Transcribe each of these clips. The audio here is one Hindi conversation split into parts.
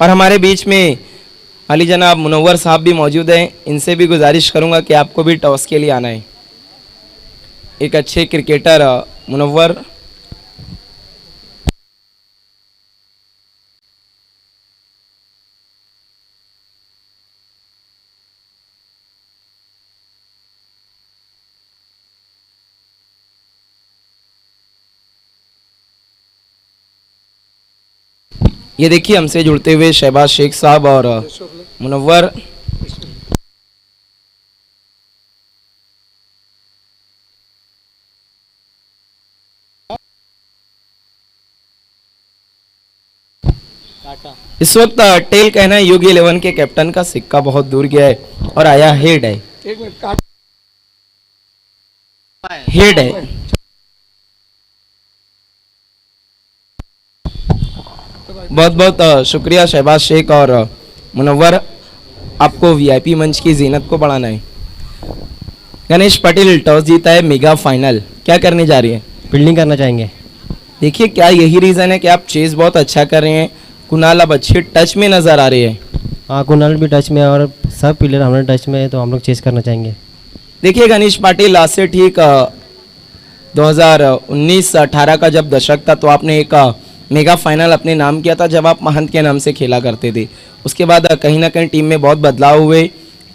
और हमारे बीच में अली जनाब मुनव्वर साहब भी मौजूद हैं। इनसे भी गुजारिश करूंगा कि आपको भी टॉस के लिए आना है। एक अच्छे क्रिकेटर मुनव्वर। ये देखिए हमसे जुड़ते हुए शहबाज शेख साहब और मुनव्वर। इस वक्त टेल कहना है युग 11 के कैप्टन का सिक्का बहुत दूर गया है और आया हेड है। हेड है। बहुत बहुत शुक्रिया शहबाज शेख और मुनव्वर। आपको वीआईपी मंच की जीनत को बढ़ाना है। गणेश पाटिल टॉस जीता है, मेगा फाइनल क्या करने जा रही है? फील्डिंग करना चाहेंगे। देखिए क्या यही रीज़न है कि आप चेस बहुत अच्छा कर रहे हैं? कुणाल अब अच्छे टच में नज़र आ रहे हैं। हाँ, कुणाल भी टच में है और सब प्लेयर हमारे टच में है, तो हम लोग चेस करना चाहेंगे। देखिए गणेश पाटिल आज से ठीक 2019-18 का जब दशक था तो आपने एक मेगा फाइनल अपने नाम किया था जब आप महंत के नाम से खेला करते थे। उसके बाद कहीं ना कहीं टीम में बहुत बदलाव हुए,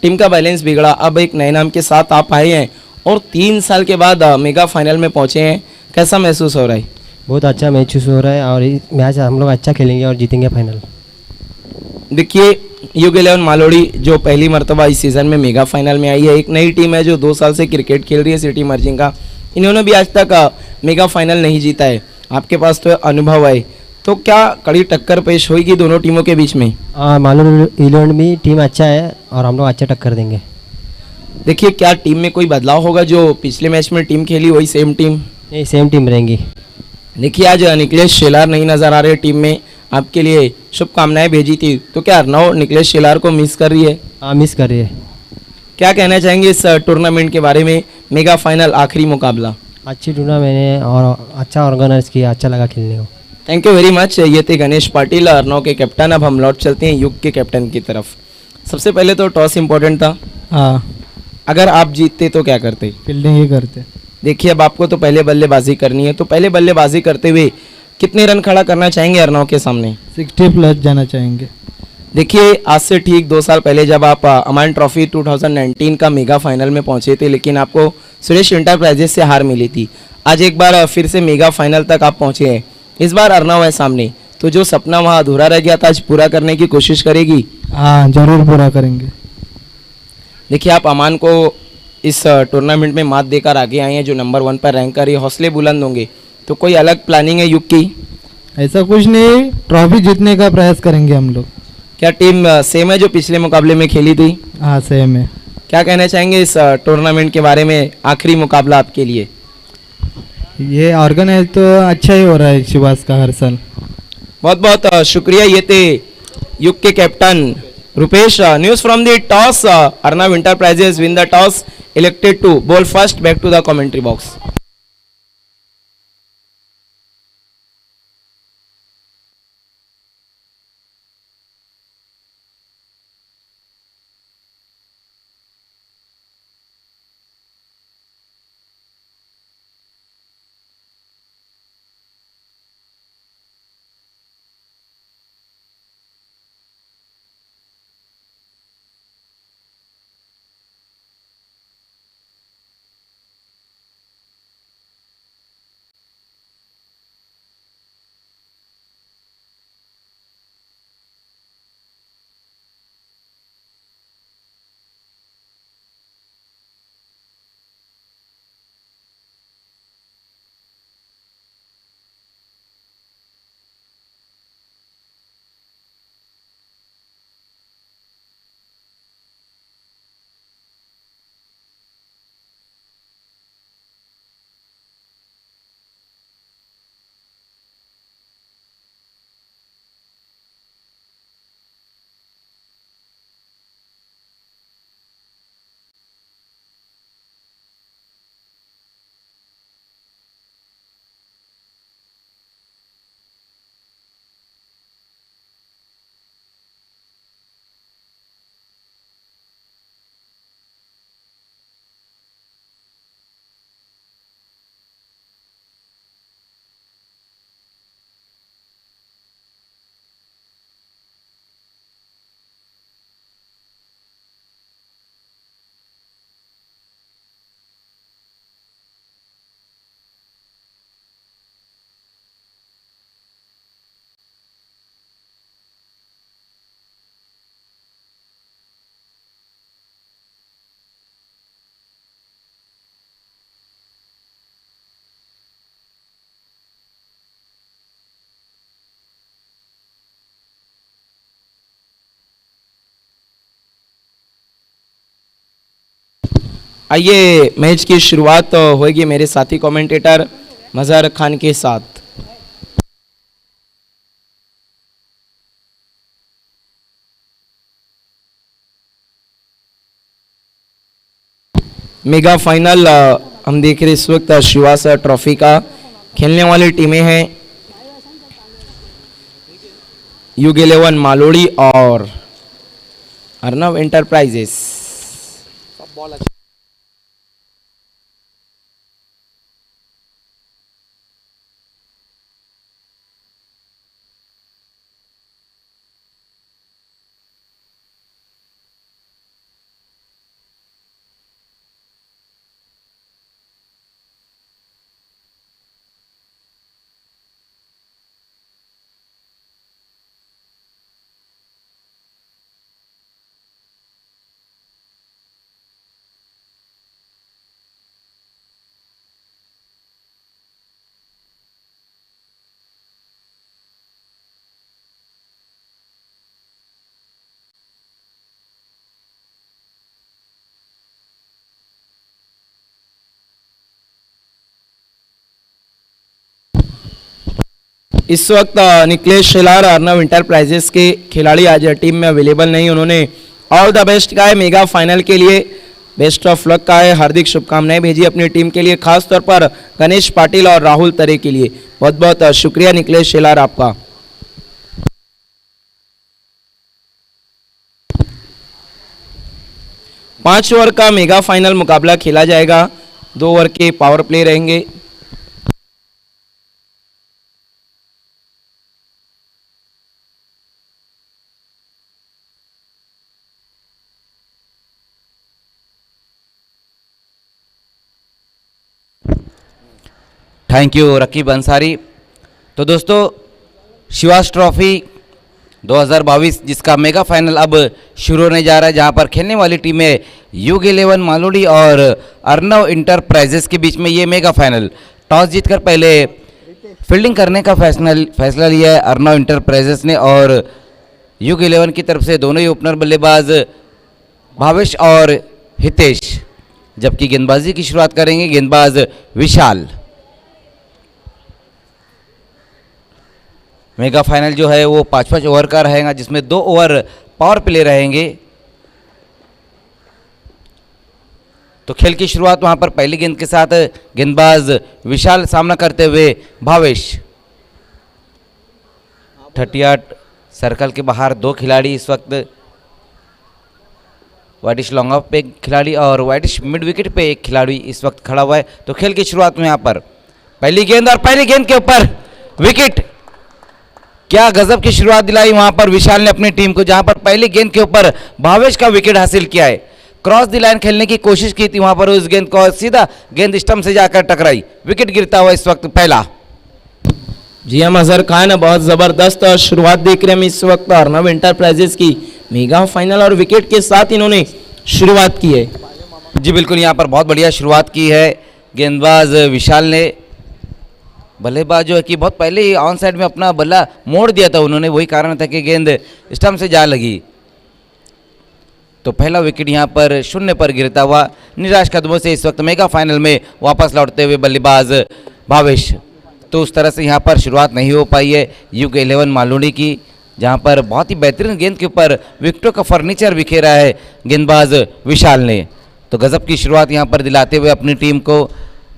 टीम का बैलेंस बिगड़ा। अब एक नए नाम के साथ आप आए हैं और 3 साल के बाद मेगा फाइनल में पहुंचे हैं। कैसा महसूस हो रहा है? बहुत अच्छा मैच हो रहा है और मैच हम लोग अच्छा खेलेंगे और जीतेंगे फाइनल। देखिए युग 11 मालोड़ी जो पहली मरतबा इस सीज़न में मेगा फाइनल में आई है, एक नई टीम है जो 2 साल से क्रिकेट खेल रही है, सिटी मर्जिंग का। इन्होंने भी आज तक मेगा फाइनल नहीं जीता है। आपके पास तो अनुभव है, तो क्या कड़ी टक्कर पेश होगी दोनों टीमों के बीच में? मालूम इंग्लैंड भी टीम अच्छा है और हम लोग अच्छा टक्कर देंगे। देखिए क्या टीम में कोई बदलाव होगा? जो पिछले मैच में टीम खेली वही सेम टीम? नहीं, सेम टीम रहेंगी। देखिए आज निकलेश शेलार नहीं नज़र आ रहे टीम में, आपके लिए शुभकामनाएं भेजी थी, तो क्या अर्नव निकलेश शेलार को मिस कर रही है? हाँ, मिस कर रही है। क्या कहना चाहेंगे इस टूर्नामेंट के बारे में? मेगा फाइनल आखिरी मुकाबला। अच्छी टूर्ना मैंने और अच्छा ऑर्गेनाइज किया, अच्छा लगा खेलने को। Thank you very much. ये थे गणेश पाटिल, अर्नव के कैप्टन। अब हम लौट चलते हैं युग के कैप्टन की तरफ। सबसे पहले तो टॉस इम्पोर्टेंट था। हाँ, अगर आप जीतते तो क्या करते? फील्डिंग ही करते। देखिए अब आपको तो पहले बल्लेबाजी करनी है, तो पहले बल्लेबाजी करते हुए कितने रन खड़ा करना चाहेंगे अर्नव के सामने? 60 प्लस जाना चाहेंगे। देखिए आज से ठीक 2 साल पहले जब आप अमान ट्रॉफी 2019 का मेगा फाइनल में पहुंचे थे, लेकिन आपको सुरेश इंटरप्राइजेस से हार मिली थी। आज एक बार फिर से मेगा फाइनल तक आप पहुंचे हैं। इस बार अर्नव है सामने, तो जो सपना वहाँ अधूरा रह गया था आज पूरा करने की कोशिश करेगी? हाँ, जरूर पूरा करेंगे। देखिए आप अमान को इस टूर्नामेंट में मात देकर आगे आए हैं, जो नंबर 1 पर रैंक कर, ये हौसले बुलंद होंगे। तो कोई अलग प्लानिंग है युग की? ऐसा कुछ नहीं, ट्रॉफी जीतने का प्रयास करेंगे हम लोग। क्या टीम सेम है जो पिछले मुकाबले में खेली थी? हाँ, सेम है। क्या कहना चाहेंगे इस टूर्नामेंट के बारे में? आखिरी मुकाबला आपके लिए। ये ऑर्गेनाइज तो अच्छा ही हो रहा है शिवास का हर साल। बहुत बहुत शुक्रिया। ये थे युग के captain Rupesh. News from the toss, Arnav enterprises win the toss, elected to ball first. Back to the commentary box. आइए मैच की शुरुआत होगी मेरे साथी कमेंटेटर मज़हर खान के साथ। मेगा फाइनल हम देख रहे इस वक्त शिवास ट्रॉफी का। खेलने वाली टीमें हैं UG11 मालोड़ी और अर्नव एंटरप्राइजेस। इस वक्त निकलेश शेलार अर्नव इंटरप्राइजेस के खिलाड़ी आज टीम में अवेलेबल नहीं। उन्होंने ऑल द बेस्ट का है मेगा फाइनल के लिए, बेस्ट ऑफ लक का है, हार्दिक शुभकामनाएं भेजी अपनी टीम के लिए, खास तौर पर गणेश पाटिल और राहुल तरे के लिए। बहुत बहुत शुक्रिया निकलेश शेलार आपका। पांच ओवर का मेगा फाइनल मुकाबला खेला जाएगा। 2 ओवर के पावर प्ले रहेंगे। Thank you Raqeeb Ansari. तो दोस्तों शिवास ट्रॉफी 2022 जिसका मेगा फाइनल अब शुरू होने जा रहा है, जहां पर खेलने वाली टीमें UG11 मालोड़ी और अर्नव इंटरप्राइजेस के बीच में ये मेगा फाइनल। टॉस जीतकर पहले फील्डिंग करने का फैसला लिया है अर्नव इंटरप्राइजेस ने और UG11 की तरफ से दोनों ही ओपनर बल्लेबाज भावेश और हितेश, जबकि गेंदबाजी की शुरुआत करेंगे गेंदबाज विशाल। मेगा फाइनल जो है वो 5-5 ओवर का रहेगा, जिसमें 2 ओवर पावर प्ले रहेंगे। तो खेल की शुरुआत वहां पर पहली गेंद के साथ गेंदबाज विशाल सामना करते हुए भावेश। 38 सर्कल के बाहर 2 खिलाड़ी इस वक्त, वाइटिश लॉन्ग ऑफ पे एक खिलाड़ी और वाइटिश मिड विकेट पे एक खिलाड़ी इस वक्त खड़ा हुआ है। तो खेल की शुरुआत में यहाँ पर पहली गेंद और पहली गेंद के ऊपर विकेट। क्या गजब की शुरुआत दिलाई वहां पर विशाल ने अपनी टीम को, जहां पर पहली गेंद के ऊपर भावेश का विकेट हासिल किया है। क्रॉस द लाइन खेलने की कोशिश की थी वहां पर, उस गेंद को सीधा गेंद स्टंप से जाकर टकराई, विकेट गिरता हुआ इस वक्त पहला। जी हम अजहर खान, बहुत जबरदस्त शुरुआत देख रहे हैं हम इस वक्त अर्नव एंटरप्राइजेस की मेगा फाइनल और विकेट के साथ इन्होंने शुरुआत की है। जी बिल्कुल, यहाँ पर बहुत बढ़िया शुरुआत की है गेंदबाज विशाल ने। बल्लेबाज जो है कि बहुत पहले ही ऑन साइड में अपना बल्ला मोड़ दिया था उन्होंने, वही कारण था कि गेंद स्टंप से जा लगी। तो पहला विकेट यहाँ पर 0 पर गिरता हुआ निराश कदमों से इस वक्त मेगा फाइनल में वापस लौटते हुए बल्लेबाज भावेश। तो उस तरह से यहाँ पर शुरुआत नहीं हो पाई है UG11 मालोड़ी की, जहाँ पर बहुत ही बेहतरीन गेंद के ऊपर विकेटों का फर्नीचर बिखेरा है गेंदबाज विशाल ने। तो गजब की शुरुआत यहाँ पर दिलाते हुए अपनी टीम को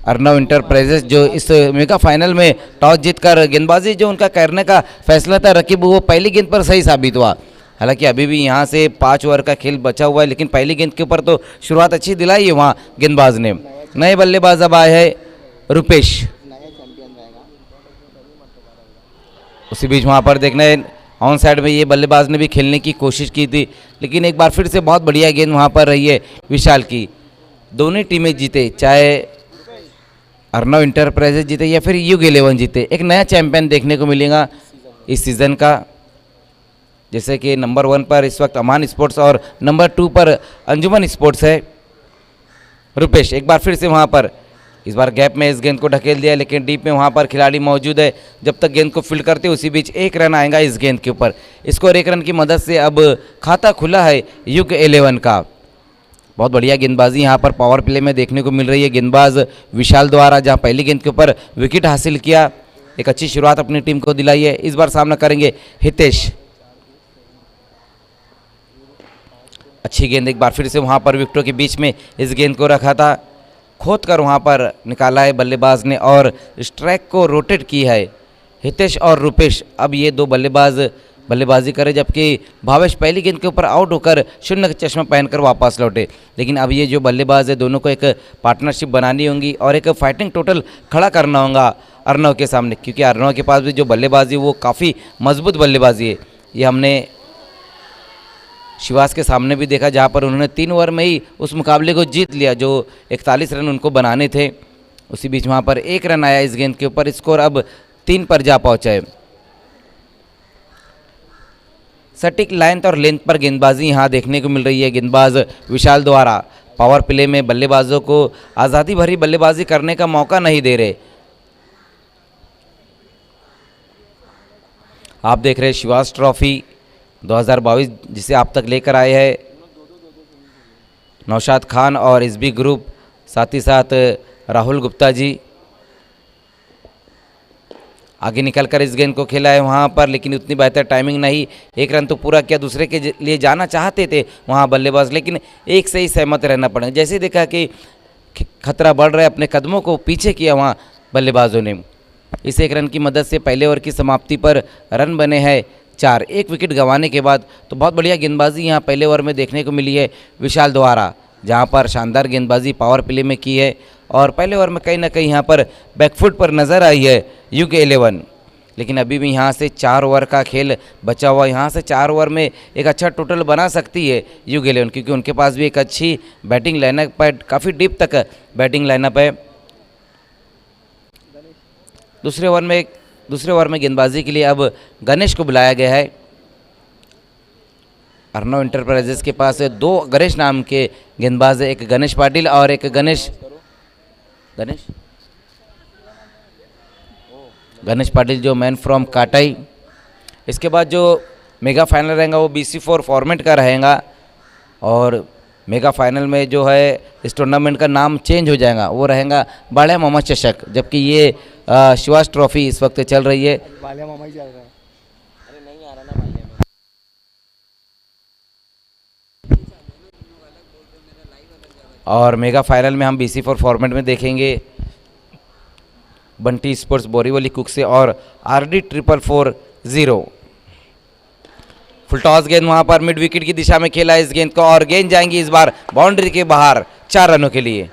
अर्नव इंटरप्राइजेस, जो इस मेगा फाइनल में टॉस जीतकर गेंदबाजी जो उनका करने का फैसला था रकीब, वो पहली गेंद पर सही साबित हुआ। हालांकि अभी भी यहाँ से 5 ओवर का खेल बचा हुआ है, लेकिन पहली गेंद के ऊपर तो शुरुआत अच्छी दिलाई है वहाँ गेंदबाज ने। नए बल्लेबाज अब आए हैं रुपेश। उसी बीच वहाँ पर देखना है ऑन साइड में ये बल्लेबाज ने भी खेलने की कोशिश की थी, लेकिन एक बार फिर से बहुत बढ़िया गेंद वहाँ पर रही है विशाल की। दोनों टीमें जीते, चाहे अर्नव इंटरप्राइजेस जीते या फिर UG11 जीते, एक नया चैंपियन देखने को मिलेगा इस सीज़न का। जैसे कि नंबर 1 पर इस वक्त अमान स्पोर्ट्स और नंबर 2 पर अंजुमन स्पोर्ट्स है। रुपेश एक बार फिर से वहाँ पर, इस बार गैप में इस गेंद को ढकेल दिया, लेकिन डीप में वहाँ पर खिलाड़ी मौजूद है। जब तक गेंद को फील्ड करते उसी बीच 1 रन आएगा इस गेंद के ऊपर। स्कोर 1 रन की मदद से अब खाता खुला है UG11 का। बहुत बढ़िया गेंदबाजी यहाँ पर पावर प्ले में देखने को मिल रही है गेंदबाज विशाल द्वारा, जहाँ पहली गेंद के ऊपर विकेट हासिल किया। एक अच्छी शुरुआत अपनी टीम को दिलाई है। इस बार सामना करेंगे हितेश। अच्छी गेंद एक बार फिर से वहाँ पर विकेटों के बीच में इस गेंद को रखा था, खोद कर वहाँ पर निकाला है बल्लेबाज ने और स्ट्राइक को रोटेट की है। हितेश और रुपेश अब ये दो बल्लेबाज बल्लेबाजी करे, जबकि भावेश पहली गेंद के ऊपर आउट होकर शून्य का चश्मा पहनकर वापस लौटे। लेकिन अब ये जो बल्लेबाज है दोनों को एक पार्टनरशिप बनानी होगी और एक फाइटिंग टोटल खड़ा करना होगा अर्णव के सामने, क्योंकि अर्णव के पास भी जो बल्लेबाजी वो काफ़ी मजबूत बल्लेबाजी है। ये हमने शिवास के सामने भी देखा, जहाँ पर उन्होंने 3 ओवर में ही उस मुकाबले को जीत लिया जो 41 रन उनको बनाने थे। उसी बीच वहाँ पर 1 रन आया इस गेंद के ऊपर, स्कोर अब 3 पर जा पहुँचा है। सटीक लाइन और लेंथ पर गेंदबाजी यहाँ देखने को मिल रही है गेंदबाज विशाल द्वारा। पावर प्ले में बल्लेबाजों को आज़ादी भरी बल्लेबाजी करने का मौका नहीं दे रहे। आप देख रहे हैं शिवास ट्रॉफी 2022 जिसे आप तक लेकर आए हैं नौशाद खान और एसबी ग्रुप, साथ ही साथ राहुल गुप्ता जी। आगे निकलकर इस गेंद को खेला है वहाँ पर, लेकिन उतनी बेहतर टाइमिंग नहीं। 1 रन तो पूरा किया, दूसरे के लिए जाना चाहते थे वहाँ बल्लेबाज, लेकिन एक से ही सहमत रहना पड़ा। जैसे देखा कि खतरा बढ़ रहा है, अपने कदमों को पीछे किया वहाँ बल्लेबाजों ने। इस 1 रन की मदद से पहले ओवर की समाप्ति पर रन बने हैं 4। 1 विकेट गंवाने के बाद तो बहुत बढ़िया गेंदबाजी यहाँ पहले ओवर में देखने को मिली है विशाल द्वारा, जहाँ पर शानदार गेंदबाजी पावर प्ले में की है और पहले ओवर में कहीं ना कहीं यहाँ पर बैकफुट पर नज़र आई है UK11। लेकिन अभी भी यहाँ से 4 ओवर का खेल बचा हुआ। यहाँ से 4 ओवर में एक अच्छा टोटल बना सकती है UK11, क्योंकि उनके पास भी एक अच्छी बैटिंग लाइनअप है, काफ़ी डीप तक बैटिंग लाइनअप है। दूसरे ओवर में गेंदबाजी के लिए अब गणेश को बुलाया गया है। अर्णव इंटरप्राइजेस के पास 2 गणेश नाम के गेंदबाज है, एक गणेश पाटिल और एक गणेश पाटिल जो मैन फ्रॉम काटाई। इसके बाद जो मेगा फाइनल रहेगा वो BC4 फॉर्मेट का रहेगा और मेगा फाइनल में जो है इस टूर्नामेंट का नाम चेंज हो जाएगा, वो रहेगा बालिया मामा चषक, जबकि ये शिवास ट्रॉफी इस वक्त चल रही है। बालिया मामा ही चल रहा है। और मेगा फाइनल में हम BC4 फॉर्मेट में देखेंगे बंटी स्पोर्ट्स बोरीवली कुक से और RD 440। फुल टॉस गेंद वहां पर मिड विकेट की दिशा में खेला इस गेंद को और गेंद जाएंगी इस बार बाउंड्री के बाहर 4 रनों के लिए।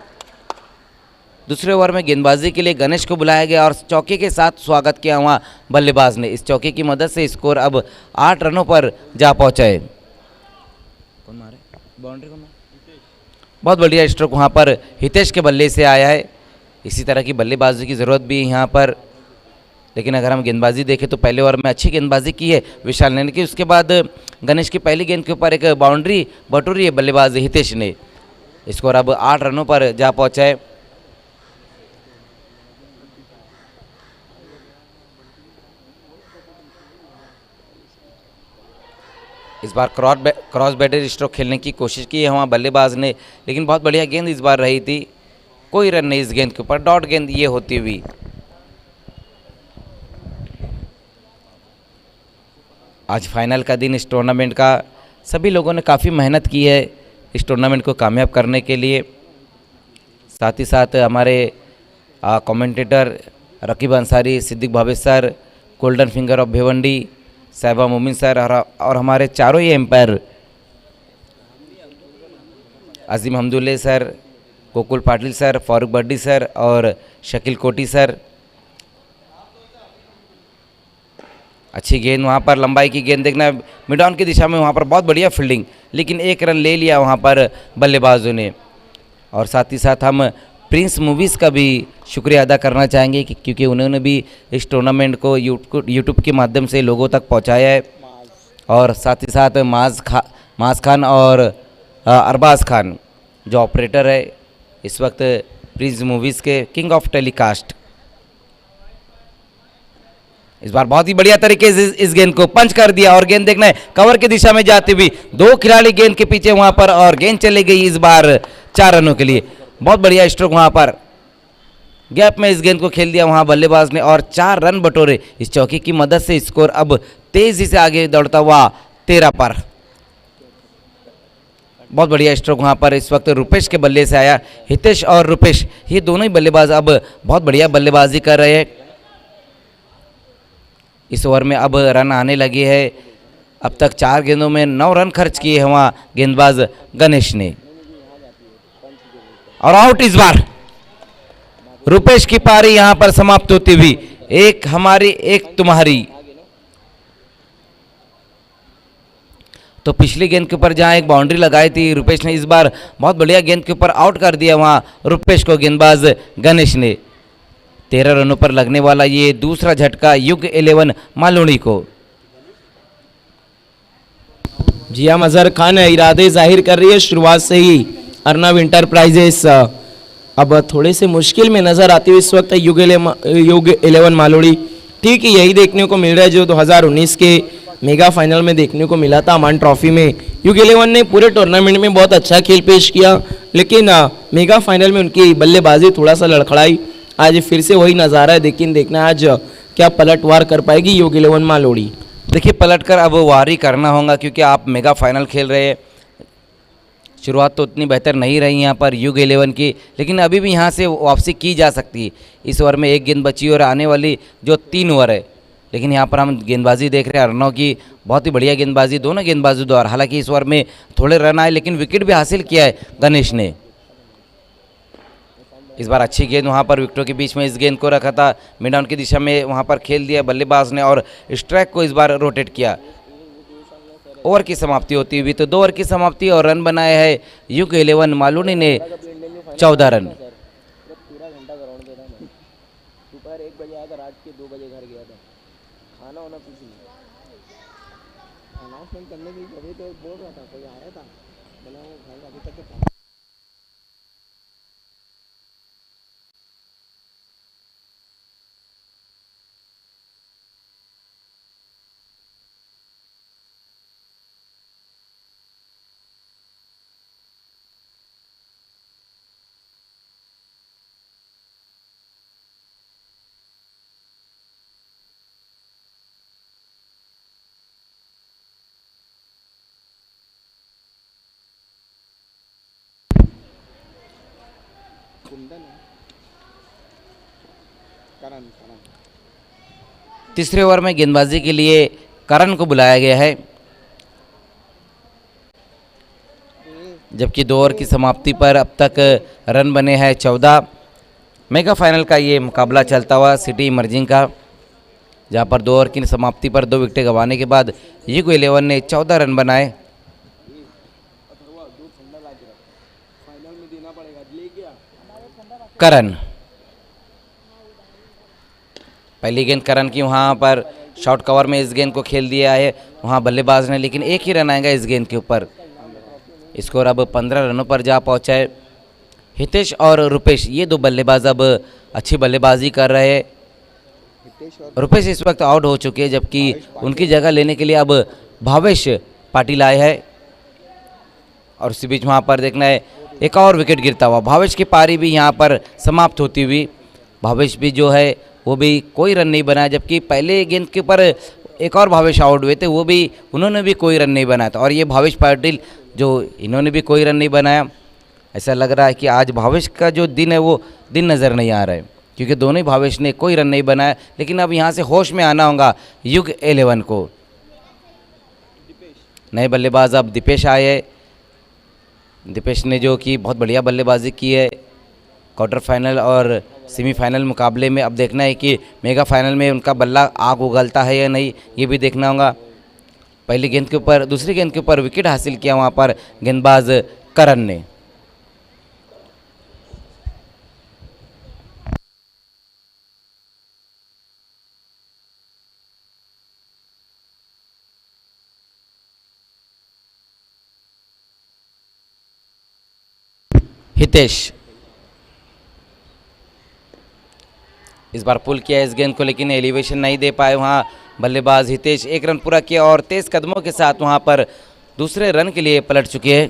दूसरे ओवर में गेंदबाजी के लिए गणेश को बुलाया गया और चौके के साथ स्वागत किया हुआ बल्लेबाज ने। इस चौके की मदद से स्कोर अब 8 रनों पर जा पहुंचा है। कौन मारे बाउंड्री को? बहुत बढ़िया स्ट्रोक वहाँ पर हितेश के बल्ले से आया है। इसी तरह की बल्लेबाजी की ज़रूरत भी है यहाँ पर। लेकिन अगर हम गेंदबाजी देखें तो पहले ओवर में अच्छी गेंदबाजी की है विशाल ने की, उसके बाद गणेश की पहली गेंद के ऊपर एक बाउंड्री बटोरी है बल्लेबाज हितेश ने। स्कोर अब 8 रनों पर जा पहुँचा है। इस बार क्रॉस बैटर स्ट्रोक खेलने की कोशिश की है वहाँ बल्लेबाज ने, लेकिन बहुत बढ़िया गेंद इस बार रही थी। कोई रन नहीं इस गेंद के ऊपर, डॉट गेंद ये होती हुई। आज फाइनल का दिन इस टूर्नामेंट का। सभी लोगों ने काफ़ी मेहनत की है इस टूर्नामेंट को कामयाब करने के लिए। साथ ही साथ हमारे commentator Raqeeb Ansari, Siddiq Bhavesh sir, golden finger of Bhiwandi, Sahiba Momin sir और हमारे चारों ही umpire Azeem Hamdulle sir, Gokul Patil sir, Farooq Baddi sir और शकील कोटी सर। अच्छी गेंद वहाँ पर, लंबाई की गेंद देखना मिड ऑन की दिशा में, वहाँ पर बहुत बढ़िया फील्डिंग, लेकिन 1 रन ले लिया वहाँ पर बल्लेबाजों ने। और साथ ही साथ हम प्रिंस मूवीज़ का भी शुक्रिया अदा करना चाहेंगे क्योंकि उन्होंने भी इस टूर्नामेंट को यूट्यूब के माध्यम से लोगों तक पहुंचाया है। और साथ ही साथ माज खान और अरबाज खान जो ऑपरेटर है इस वक्त प्रिंस मूवीज़ के किंग ऑफ टेलीकास्ट। इस बार बहुत ही बढ़िया तरीके से इस गेंद को पंच कर दिया और गेंद देखना है कवर की दिशा में जाती हुई, दो खिलाड़ी गेंद के पीछे वहां पर और गेंद चली गई इस बार 4 रनों के लिए। बहुत बढ़िया स्ट्रोक वहां पर गैप में इस गेंद को खेल दिया वहां बल्लेबाज ने और 4 रन बटोरे। इस चौकी की मदद से स्कोर अब तेजी से आगे दौड़ता हुआ 13 पर। बहुत बढ़िया स्ट्रोक वहां पर इस वक्त रुपेश के बल्ले से आया। हितेश और रुपेश ये दोनों ही बल्लेबाज अब बहुत बढ़िया बल्लेबाजी कर रहे हैं। इस ओवर में अब रन आने लगे हैं। अब तक 4 गेंदों में 9 रन खर्च किए हैं वहां गेंदबाज गणेश ने और आउट इस बार। रुपेश की पारी यहां पर समाप्त होती हुई, एक हमारी एक तुम्हारी। तो पिछली गेंद के ऊपर जहां एक बाउंड्री लगाई थी रुपेश ने, इस बार बहुत बढ़िया गेंद के ऊपर आउट कर दिया वहां रुपेश को गेंदबाज गणेश ने। 13 रनों पर लगने वाला ये दूसरा झटका युग 11 मालूणी को। जी हाँ, मजहर खान इरादे जाहिर कर रही है शुरुआत से ही। अर्नब इंटरप्राइजेस अब थोड़े से मुश्किल में नजर आती हुई इस वक्त युग 11 मालूणी। ठीक है, यही देखने को मिल रहा है जो 2019 के मेगा फाइनल में देखने को मिला था अमान ट्रॉफी में। युग 11 ने पूरे टूर्नामेंट में बहुत अच्छा खेल पेश किया, लेकिन मेगा फाइनल में उनकी बल्लेबाजी थोड़ा सा लड़खड़ाई। आज फिर से वही नज़ारा है, लेकिन देखना आज क्या पलटवार कर पाएगी युग 11 मालूणी। देखिए पलटकर अब वार ही करना होगा क्योंकि आप मेगा फाइनल खेल रहे हैं। शुरुआत तो उतनी बेहतर नहीं रही यहाँ पर युग 11 की, लेकिन अभी भी यहाँ से वापसी की जा सकती है। इस ओवर में एक गेंद बची और आने वाली जो 3 ओवर है, लेकिन यहाँ पर हम गेंदबाजी देख रहे हैं अर्नव की, बहुत ही बढ़िया गेंदबाजी दोनों गेंदबाजों द्वारा। हालांकि इस ओवर में थोड़े रन आए लेकिन विकेट भी हासिल किया है गणेश ने। इस बार अच्छी गेंद वहाँ पर विकेटों के बीच में इस गेंद को रखा था, मिड डाउन की दिशा में वहाँ पर खेल दिया बल्लेबाज ने और स्ट्राइक को इस बार रोटेट किया। ओवर की समाप्ति होती हुई तो 2 ओवर की समाप्ति और रन बनाए हैं युग 11 मालूणी ने 14 रन। तीसरे ओवर में गेंदबाजी के लिए करण को बुलाया गया है, जबकि 2 ओवर की समाप्ति पर अब तक रन बने हैं 14। मेगा फाइनल का ये मुकाबला चलता हुआ सिटी इमर्जिंग का, जहां पर 2 ओवर की समाप्ति पर 2 विकेटें गंवाने के बाद युग 11 ने 14 रन बनाए। करण, पहली गेंद करण की वहाँ पर शॉर्ट कवर में इस गेंद को खेल दिया है वहाँ बल्लेबाज ने, लेकिन एक ही रन आएगा इस गेंद के ऊपर। स्कोर अब 15 रनों पर जा पहुँचा है। हितेश और रुपेश ये 2 बल्लेबाज अब अच्छी बल्लेबाजी कर रहे हैं। रुपेश इस वक्त आउट हो चुके हैं, जबकि उनकी जगह लेने के लिए अब भावेश पाटिल आए हैं। और उसी बीच वहाँ पर देखना है एक और विकेट गिरता हुआ, भावेश की पारी भी यहाँ पर समाप्त होती हुई। भावेश भी जो है वो भी कोई रन नहीं बनाया, जबकि पहले गेंद के ऊपर एक और भावेश आउट हुए थे, वो भी उन्होंने भी कोई रन नहीं बनाया था। और ये भावेश पाटिल जो इन्होंने भी कोई रन नहीं बनाया। ऐसा लग रहा है कि आज भावेश का जो दिन है वो दिन नज़र नहीं आ रहा है, क्योंकि दोनों ही भावेश ने कोई रन नहीं बनाया। लेकिन अब यहाँ से होश में आना होगा युग 11 को। नए बल्लेबाज अब दीपेश आए हैं। दीपेश ने जो कि बहुत बढ़िया बल्लेबाजी की है क्वार्टर फाइनल और सेमीफाइनल मुकाबले में। अब देखना है कि मेगा फाइनल में उनका बल्ला आग उगलता है या नहीं, ये भी देखना होगा। पहली गेंद के ऊपर दूसरी गेंद के ऊपर विकेट हासिल किया वहाँ पर गेंदबाज करण ने। हितेश, इस बार पुल किया इस गेंद को, लेकिन एलिवेशन नहीं दे पाए वहाँ बल्लेबाज हितेश। 1 रन पूरा किया और तेज कदमों के साथ वहाँ पर दूसरे रन के लिए पलट चुके हैं।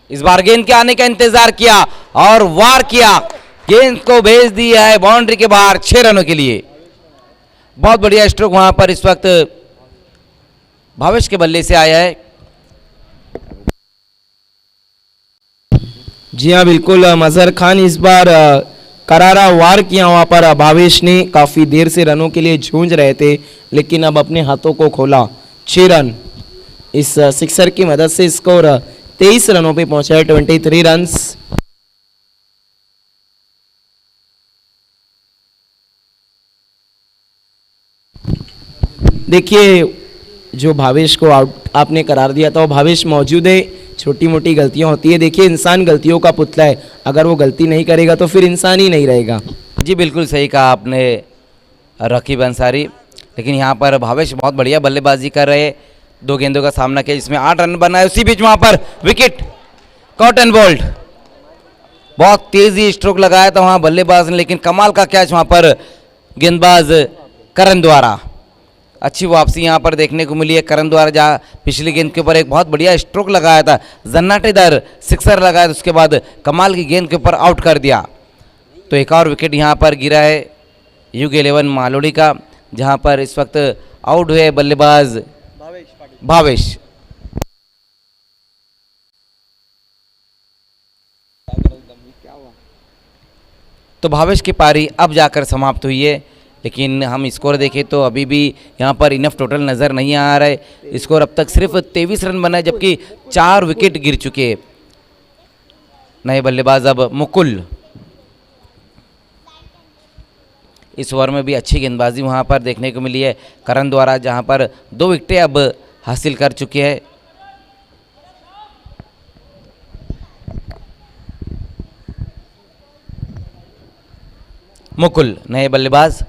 इस बार गेंद के आने का इंतजार किया और वार किया, गेंद को भेज दिया है बाउंड्री के बाहर 6 रनों के लिए। बहुत बढ़िया स्ट्रोक वहां पर इस वक्त भावेश के बल्ले से आया है। जी हाँ बिल्कुल, मजहर खान इस बार करारा वार किया वहाँ पर भावेश ने। काफ़ी देर से रनों के लिए जूझ रहे थे, लेकिन अब अपने हाथों को खोला। 6 रन इस सिक्सर की मदद से स्कोर 23 रनों पे पहुंचा है, 23 रन्स। देखिए जो भावेश को आउट आपने करार दिया था वो भावेश मौजूद है। छोटी मोटी गलतियां होती है, देखिए इंसान गलतियों का पुतला है, अगर वो गलती नहीं करेगा तो फिर इंसान ही नहीं रहेगा। जी बिल्कुल सही कहा आपने रकीब अंसारी, लेकिन यहाँ पर भावेश बहुत बढ़िया बल्लेबाजी कर रहे। 2 गेंदों का सामना किया जिसमें 8 रन बना है। उसी बीच वहाँ पर विकेट कॉट एंड बोल्ड, बहुत तेजी स्ट्रोक लगाया था वहाँ बल्लेबाज ने, लेकिन कमाल का कैच वहाँ पर गेंदबाज करण द्वारा। अच्छी वापसी यहाँ पर देखने को मिली है करण द्वारा, जहाँ पिछली गेंद के ऊपर एक बहुत बढ़िया स्ट्रोक लगाया था, जन्नाटेदार सिक्सर लगाया था, उसके बाद कमाल की गेंद के ऊपर आउट कर दिया। तो एक और विकेट यहाँ पर गिरा है युग 11 मालोड़ी का, जहाँ पर इस वक्त आउट हुए बल्लेबाज भावेश। तो भावेश की पारी अब जाकर समाप्त हुई है, लेकिन हम स्कोर देखें तो अभी भी यहाँ पर इनफ टोटल नज़र नहीं आ रहा है। स्कोर अब तक सिर्फ 23 रन बना है, जबकि 4 विकेट गिर चुके हैं। नए बल्लेबाज अब मुकुल। इस ओवर में भी अच्छी गेंदबाजी वहाँ पर देखने को मिली है करण द्वारा, जहाँ पर 2 विकेटें अब हासिल कर चुके हैं। मुकुल नए बल्लेबाज।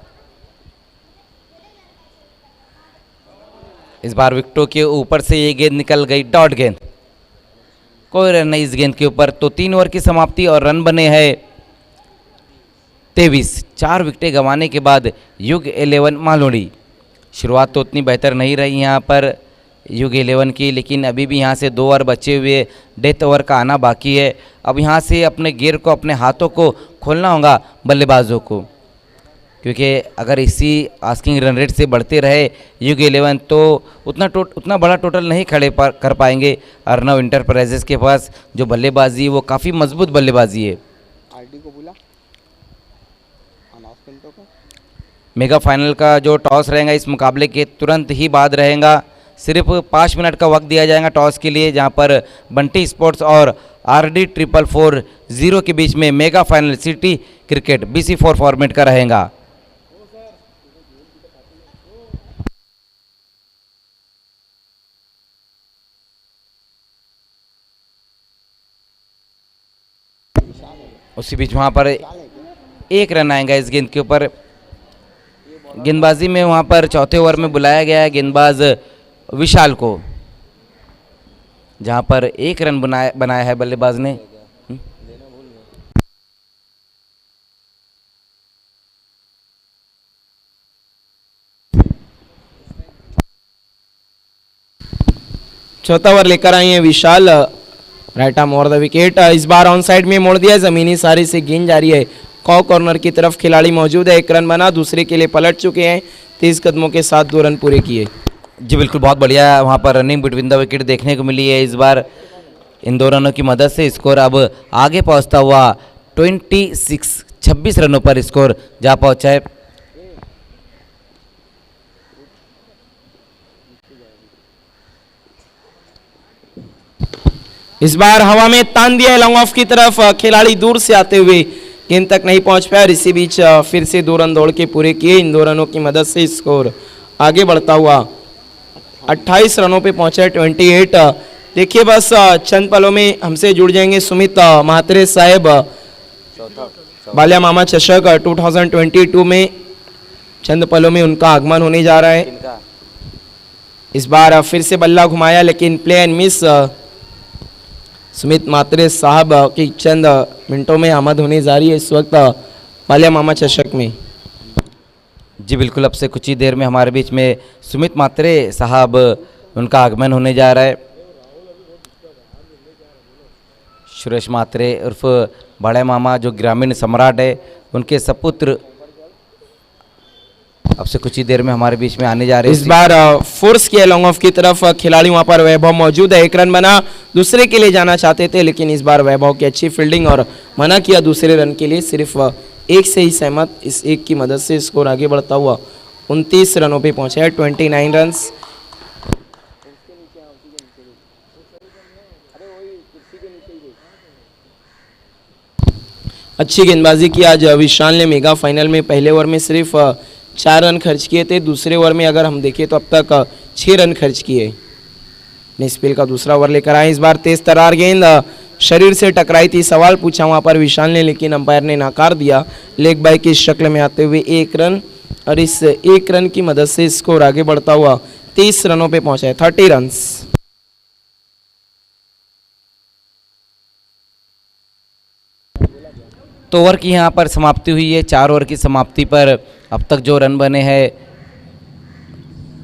इस बार विकेटों के ऊपर से ये गेंद निकल गई, डॉट गेंद, कोई रन नहीं इस गेंद के ऊपर। तो 3 ओवर की समाप्ति और रन बने हैं 23। 4 विकेटें गंवाने के बाद युग 11 मालोड़ी। शुरुआत तो उतनी बेहतर नहीं रही यहाँ पर युग 11 की, लेकिन अभी भी यहाँ से 2 ओवर बचे हुए, डेथ ओवर का आना बाकी है। अब यहाँ से अपने गियर को, अपने हाथों को खोलना होगा बल्लेबाजों को, क्योंकि अगर इसी आस्किंग रन रेट से बढ़ते रहे युग 11 तो उतना बड़ा टोटल नहीं खड़े कर पाएंगे। अर्नव इंटरप्राइजेस के पास जो बल्लेबाजी वो काफ़ी मजबूत बल्लेबाजी है। मेगा फाइनल का जो टॉस रहेगा इस मुकाबले के तुरंत ही बाद रहेगा। सिर्फ 5 मिनट का वक्त दिया जाएगा टॉस के लिए, जहां पर बंटी स्पोर्ट्स और RD 440 के बीच में mega final city cricket BC4 format का रहेगा। उसी बीच वहां पर 1 रन आएगा इस गेंद के ऊपर। गेंदबाजी में वहां पर चौथे ओवर में बुलाया गया है गेंदबाज विशाल को, जहां पर 1 रन बनाया है बल्लेबाज ने। चौथा ओवर लेकर आई है Vishal, right arm over the wicket. इस बार ऑन साइड में मोड़ दिया, जमीनी सारी से गेंद जा रही है कॉर्नर की तरफ। खिलाड़ी मौजूद है, 1 रन बना, दूसरे के लिए पलट चुके हैं। 30 कदमों के साथ 2 रन पूरे किए। जी बिल्कुल, बहुत बढ़िया वहाँ पर रनिंग बिटवीन द विकेट देखने को मिली है इस बार। इन 2 रनों की मदद से स्कोर अब आगे पहुँचता हुआ 26 रनों पर स्कोर जा पहुँचा है। इस बार हवा में तान दिया लॉन्ग ऑफ की तरफ, खिलाड़ी दूर से आते हुए गेंद तक नहीं पहुंच पाया। इसी बीच फिर से 2 रन दौड़ के पूरे किए। इन 2 रनों की मदद से स्कोर आगे बढ़ता हुआ 28 रनों पे पहुंचा है, देखिए बस चंद पलों में हमसे जुड़ जाएंगे सुमित म्हात्रे साहब। बाल्या मामा चषक 2022 में चंद पलों में उनका आगमन होने जा रहा है। इस बार फिर से बल्ला घुमाया लेकिन play and miss. Sumit Mhatre साहब की चंद मिनटों में आमद होने जा रही है इस वक्त बाल्या मामा चषक में। जी बिल्कुल, अब से कुछ ही देर में हमारे बीच में सुमित म्हात्रे साहब उनका आगमन होने जा रहा है। सुरेश म्हात्रे उर्फ बड़े मामा जो ग्रामीण सम्राट है, उनके सपुत्र अब से कुछ ही देर में हमारे बीच में आने जा रहे हैं। इस बार फोर्स किया लॉन्ग ऑफ की तरफ खिलाड़ी वहां पर वैभव मौजूद है। एक रन बना, दूसरे के लिए जाना चाहते थे लेकिन इस बार वैभव की अच्छी फील्डिंग और मना किया दूसरे रन के लिए। सिर्फ एक से ही सहमत, इस एक की मदद से स्कोर आगे बढ़ता हुआ 29 रनों पे पहुंचा है। 29 रन्स। अच्छी गेंदबाजी की आज विशाल ने मेगा फाइनल में। पहले ओवर में सिर्फ 4 रन खर्च किए थे, दूसरे ओवर में अगर हम देखें तो अब तक 6 रन खर्च किए। निस्पिल का दूसरा ओवर लेकर आए। इस बार तेज तरार गेंद शरीर से टकराई थी, सवाल पूछा वहां पर विशाल ने लेकिन अंपायर ने नकार दिया। लेग बाय की शक्ल में आते हुए 1 रन और इस 1 रन की मदद से स्कोर आगे बढ़ता हुआ 30 रनों पे पहुंचा है। 30 रन्स। तो ओवर की यहाँ पर समाप्ति हुई है। 4 ओवर की समाप्ति पर अब तक जो रन बने हैं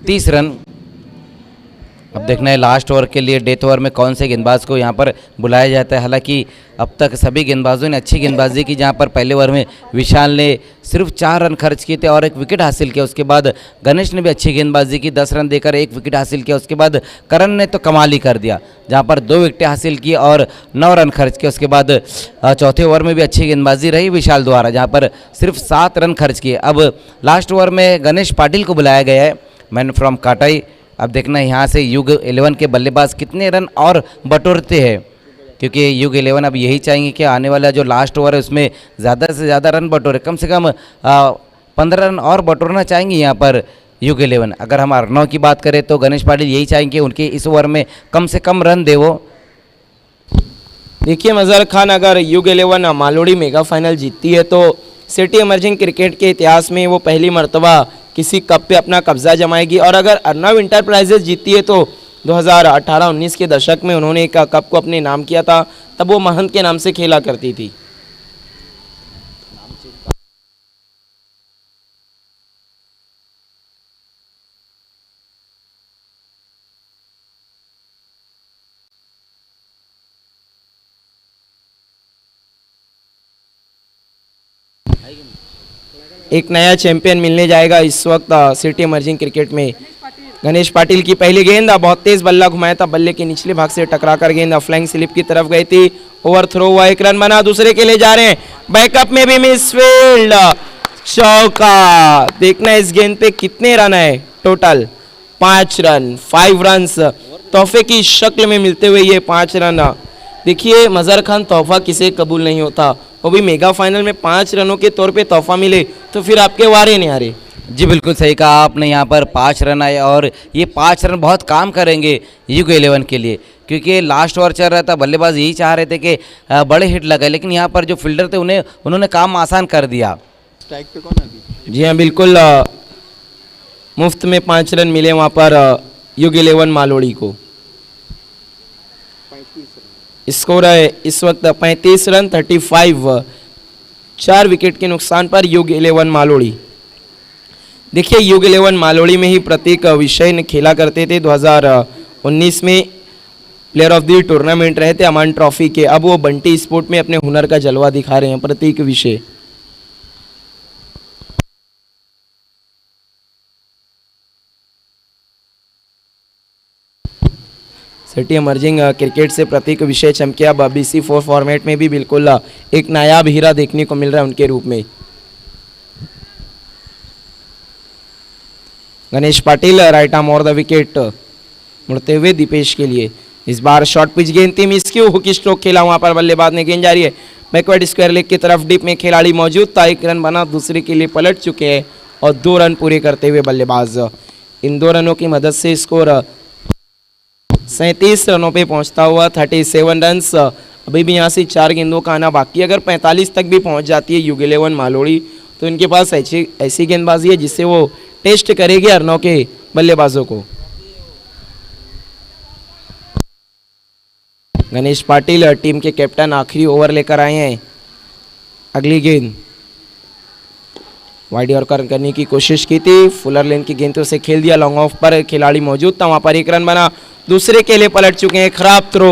30 रन। अब देखना है लास्ट ओवर के लिए डेथ ओवर में कौन से गेंदबाज को यहाँ पर बुलाया जाता है। हालांकि अब तक सभी गेंदबाजों ने अच्छी गेंदबाजी की, जहाँ पर पहले ओवर में विशाल ने सिर्फ 4 रन खर्च किए थे और 1 विकेट हासिल किया। उसके बाद गणेश ने भी अच्छी गेंदबाजी की, 10 रन देकर 1 विकेट हासिल किया। उसके बाद करण ने तो कमाल ही कर दिया, जहाँ पर 2 विकेटें हासिल की और 9 रन खर्च किए। उसके बाद चौथे ओवर में भी अच्छी गेंदबाजी रही विशाल द्वारा, जहाँ पर सिर्फ 7 रन खर्च किए। अब लास्ट ओवर में गणेश पाटिल को बुलाया गया है, मैन फ्रॉम काटाई। अब देखना यहाँ से युग 11 के बल्लेबाज कितने रन और बटोरते हैं, क्योंकि युग 11 अब यही चाहेंगे कि आने वाला जो लास्ट ओवर है उसमें ज़्यादा से ज़्यादा रन बटोरे। कम से कम 15 रन और बटोरना चाहेंगे यहाँ पर युग 11। अगर हम अर्नव की बात करें तो गणेश पाटिल यही चाहेंगे कि उनके इस ओवर में कम से कम रन दे वो। देखिए मजहर खान, अगर युग 11 मालोड़ी मेगा फाइनल जीतती है तो सिटी इमर्जिंग क्रिकेट के इतिहास में वो पहली मर्तबा किसी कप पे अपना कब्जा जमाएगी। और अगर अर्नव इंटरप्राइजेज जीतती है तो 2018-19 के दशक में उन्होंने एक कप को अपने नाम किया था, तब वो महंत के नाम से खेला करती थी। एक नया चैंपियन मिलने जाएगा इस वक्त सिटी इमर्जिंग क्रिकेट में। गणेश पाटिल की पहली गेंद, बहुत तेज बल्ला घुमाया था, बल्ले के निचले भाग से टकराकर गेंद फ्लाइंग स्लिप की तरफ गई थी। ओवर थ्रो हुआ, 1 रन बना, दूसरे के लिए जा रहे हैं। बैकअप में भी मिसफील्ड, चौका। देखना इस गेंद पे कितने रन है टोटल। 5 रन, 5 रन्स तोहफे की शक्ल में मिलते हुए ये 5 रन। देखिए मजहर खान, तोहफा किसे कबूल नहीं होता, वो भी मेगा फाइनल में 5 रनों के तौर पे तोहफा मिले तो फिर आपके वारे नहीं आ रहे। जी बिल्कुल सही कहा आपने, यहाँ पर 5 रन आए और ये 5 रन बहुत काम करेंगे युग 11 के लिए, क्योंकि लास्ट ओवर चल रहा था, बल्लेबाज यही चाह रहे थे कि बड़े हिट लगाए, लेकिन यहाँ पर जो फील्डर थे उन्होंने काम आसान कर दिया। जी हाँ बिल्कुल, मुफ्त में 5 रन मिले वहाँ पर युग 11 मालोड़ी को। स्कोर है इस वक्त 35 रन 35, 4 विकेट के नुकसान पर युग 11 मालोड़ी। देखिए युग 11 मालोड़ी में ही प्रतीक विषय ने खेला करते थे। 2019 में प्लेयर ऑफ द टूर्नामेंट रहे थे अमान ट्रॉफी के। अब वो बंटी स्पोर्ट में अपने हुनर का जलवा दिखा रहे हैं, प्रतीक विषय। सिटी इमर्जिंग क्रिकेट से प्रतीक विषय चमके अब BC4 फॉर्मेट में भी बिल्कुल एक नायाब हीरा देखने को मिल रहा है उनके रूप में। गणेश पाटिल राइट आर्म और द विकेट, मुड़ते हुए दीपेश के लिए। इस बार शॉर्ट पिच गेंद थी, मिस क्यों, हुकी स्ट्रोक खेला वहां पर, बल्लेबाज ने गेंद जारी है बैकवर्ड स्क्वायर लेग की तरफ। डीप में खिलाड़ी मौजूद था, 1 रन बना, दूसरे के लिए पलट चुके हैं और 2 रन पूरे करते हुए बल्लेबाज। इन 2 रनों की मदद से स्कोर 37 रनों पे पहुंचता हुआ 37 रन्स। अभी भी यहाँ से 4 गेंदों का आना बाकी। अगर 45 तक भी पहुंच जाती है UG11 मालोड़ी तो इनके पास ऐसी गेंदबाजी है जिससे वो टेस्ट करेगी अरनव के बल्लेबाजों को। गणेश पाटिल टीम के कैप्टन आखिरी ओवर लेकर आए हैं। अगली गेंद वाइड यॉर्कर करने की कोशिश की थी, फुलर लेन की गेंद से खेल दिया, लॉन्ग ऑफ पर खिलाड़ी मौजूद था, वहां पर एक रन बना, दूसरे के लिए पलट चुके हैं। खराब थ्रो,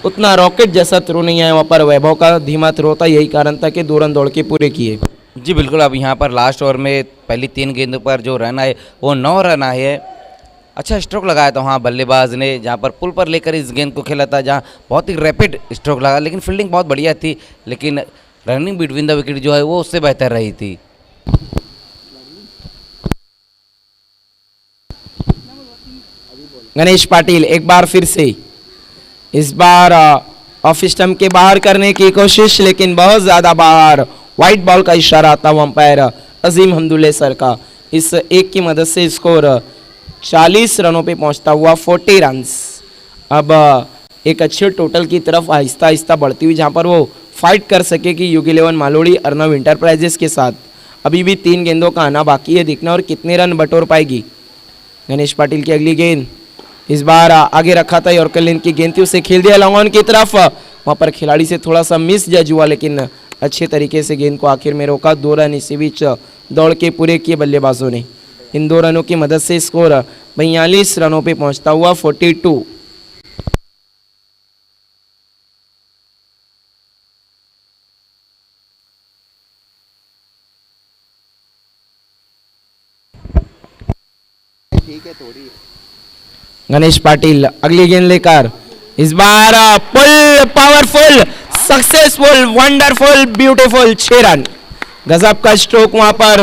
उतना रॉकेट जैसा थ्रो नहीं आया, वहां पर वैभव का धीमा थ्रो था, यही कारण था कि 2 रन दौड़ के पूरे किए। जी बिल्कुल। अब यहाँ पर लास्ट ओवर में पहली 3 गेंदों पर जो रन आए वो 9 रन आए हैं। अच्छा स्ट्रोक लगाया था वहाँ बल्लेबाज ने, जहाँ पर पुल पर लेकर इस गेंद को खेला था, जहाँ बहुत ही रैपिड स्ट्रोक लगा, लेकिन फील्डिंग बहुत बढ़िया थी, लेकिन रनिंग बिटवीन द विकेट जो है वो उससे बेहतर रही थी। गणेश पाटिल एक बार फिर से, इस बार ऑफ स्टंप के बाहर करने की कोशिश, लेकिन बहुत ज्यादा बाहर। व्हाइट बॉल का इशारा आता हुआ अंपायर अजीम हमदुल्ले सर का। इस एक की मदद से स्कोर 40 रनों पे पहुंचता हुआ 40 रन्स। अब एक अच्छे टोटल की तरफ आहिस्ता आहिस्ता बढ़ती हुई, जहां पर वो फाइट कर सके कि UG11 मालोड़ी अर्नव इंटरप्राइजेस के साथ। अभी भी 3 गेंदों का आना बाकी है, देखना और कितने रन बटोर पाएगी। गणेश पाटिल की अगली गेंद, इस बार आगे रखा था यॉर्कर लेन की गेंद थी, उसे खेल दिया लॉन्ग ऑन की तरफ, वहां पर खिलाड़ी से थोड़ा सा मिस जज हुआ, लेकिन अच्छे तरीके से गेंद को आखिर में रोका। 2 रन इसी बीच दौड़ के पूरे किए बल्लेबाजों ने। इन 2 रनों की मदद से स्कोर 42 रनों पे पहुंचता हुआ 42। गणेश पाटिल अगली गेंद लेकर, इस बार pull, powerful, successful, wonderful, beautiful, 6 run. गजब का स्ट्रोक वहां पर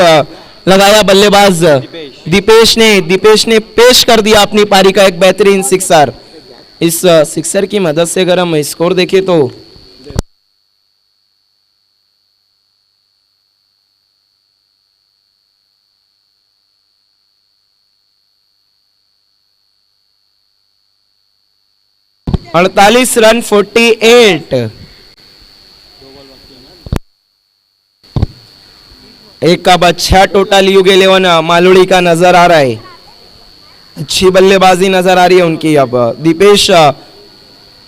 लगाया बल्लेबाज दीपेश ने पेश कर दिया अपनी पारी का एक बेहतरीन सिक्सर। इस सिक्सर की मदद से अगर हम स्कोर देखें तो अड़तालीस रन 48। एक अब अच्छा टोटल UG11 मालोड़ी का नजर आ रहा है, अच्छी बल्लेबाजी नजर आ रही है उनकी। अब दीपेश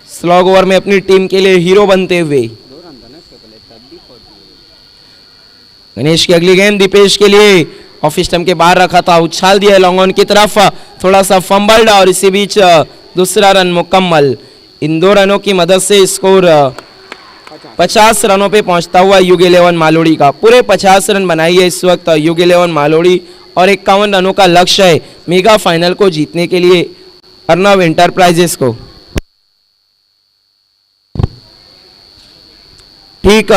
स्लॉग ओवर में अपनी टीम के लिए हीरो बनते हुए। गणेश की अगली गेंद दीपेश के लिए ऑफ स्टंप के बाहर रखा था, उछाल दिया लॉन्ग ऑन की तरफ, थोड़ा सा फंबल्ड और इसी बीच दूसरा रन मुकम्मल। इन 2 रनों की मदद से स्कोर 50 रनों पे पहुंचता हुआ UG11 मालोड़ी का। पूरे 50 रन बनाई है इस वक्त UG11 मालोड़ी और 51 रनों का लक्ष्य है मेगा फाइनल को जीतने के लिए अर्नव इंटरप्राइजेस को। ठीक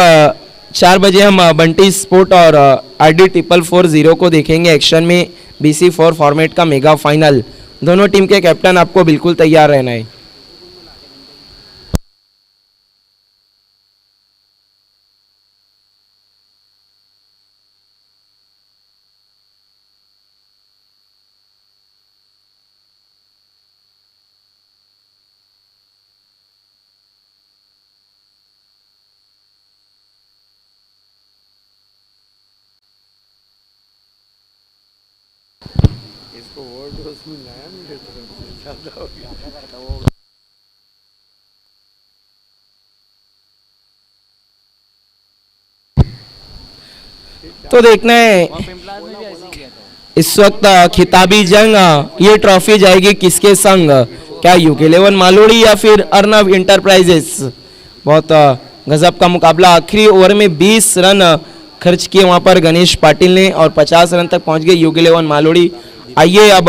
4 बजे हम बंटी स्पोर्ट और RD 440 को देखेंगे एक्शन में, BC4 फॉर्मेट का मेगा फाइनल। दोनों टीम के कैप्टन आपको बिल्कुल तैयार रहना है। तो देखना है इस वक्त खिताबी जंग, ये ट्रॉफी जाएगी किसके संग, क्या UG11 मालोड़ी या फिर अर्नव इंटरप्राइजेस। बहुत गजब का मुकाबला। आखिरी ओवर में 20 रन खर्च किए वहां पर गणेश पाटिल ने और 50 रन तक पहुंच गए UG11 मालोड़ी। आइए अब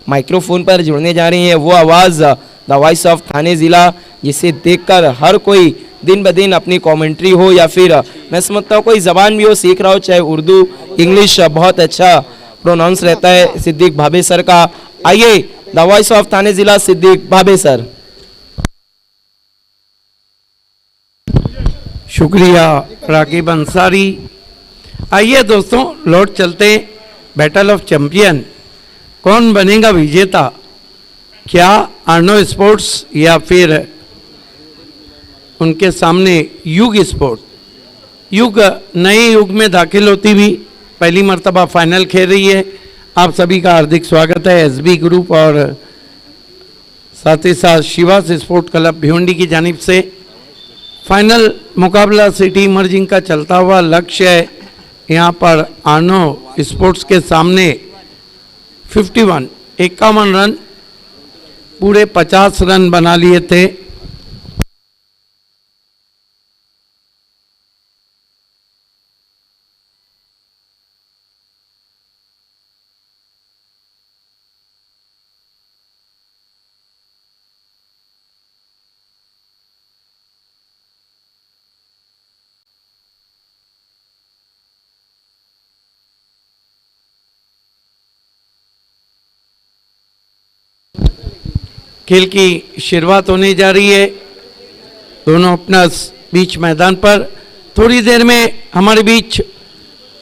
माइक्रोफोन पर जुड़ने जा रही है वो आवाज़, द वॉइस ऑफ थाने ज़िला, जिसे देखकर हर कोई दिन ब दिन अपनी कमेंट्री हो या फिर मैं समझता हूँ कोई ज़बान भी हो सीख रहा हो, चाहे उर्दू इंग्लिश, बहुत अच्छा प्रोनाउंस रहता है सिद्दीक भाभे सर का। आइए द वॉइस ऑफ थाने ज़िला, सिद्दीक भाभे सर। शुक्रिया राकिब अंसारी। आइए दोस्तों लौट चलते हैं बैटल ऑफ चैंपियन, कौन बनेगा विजेता। क्या अर्नो स्पोर्ट्स या फिर उनके सामने युग स्पोर्ट, युग नए युग में दाखिल होती हुई पहली मर्तबा फाइनल खेल रही है। आप सभी का हार्दिक स्वागत है एसबी ग्रुप और साथ ही साथ शिवास स्पोर्ट क्लब भिवंडी की जानिब से। फाइनल मुकाबला सिटी इमर्जिंग का चलता हुआ लक्ष्य है। यहाँ पर अर्नो स्पोर्ट्स के सामने 51 रन, पूरे 50 रन बना लिए थे। खेल की शुरुआत होने जा रही है। दोनों ओपनर्स बीच मैदान पर। थोड़ी देर में हमारे बीच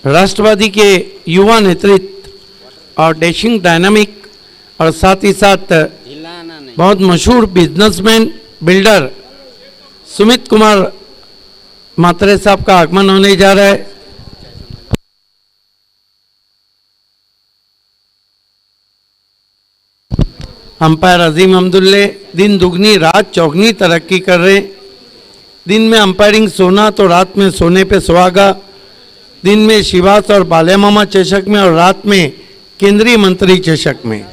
राष्ट्रवादी के युवा नेतृत्व और डैशिंग डायनामिक और साथ ही साथ बहुत मशहूर बिजनेसमैन बिल्डर सुमित कुमार मात्रे साहब का आगमन होने जा रहा है। अंपायर अजीम अब्दुल्ले दिन दुगनी रात चौगनी तरक्की कर रहे। दिन में अंपायरिंग सोना तो रात में सोने पे सुहागा। दिन में शिवास और बाल्या मामा चषक में और रात में केंद्रीय मंत्री चषक में।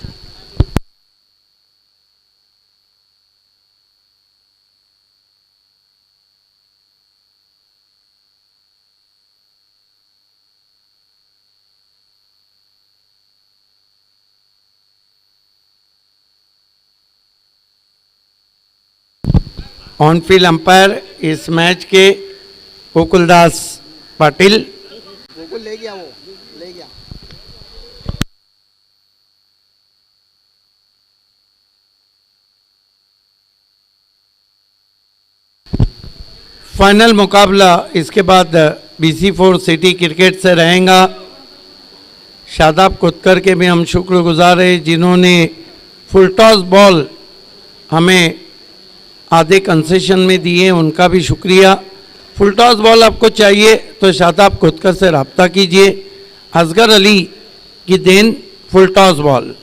ऑन फील्ड अंपायर इस मैच के गोकुलदास पाटिल। ले गया वो, ले गया। फाइनल मुकाबला इसके बाद BC4 सिटी क्रिकेट से रहेगा। शादाब कोतकर के भी हम शुक्रगुजार हैं जिन्होंने फुल टॉस बॉल हमें आधे कंसेशन में दिए, उनका भी शुक्रिया। फुल टॉस बॉल आपको चाहिए तो शादाब कोतकर से रब्ता कीजिए। असगर अली की देन फुल टॉस बॉल।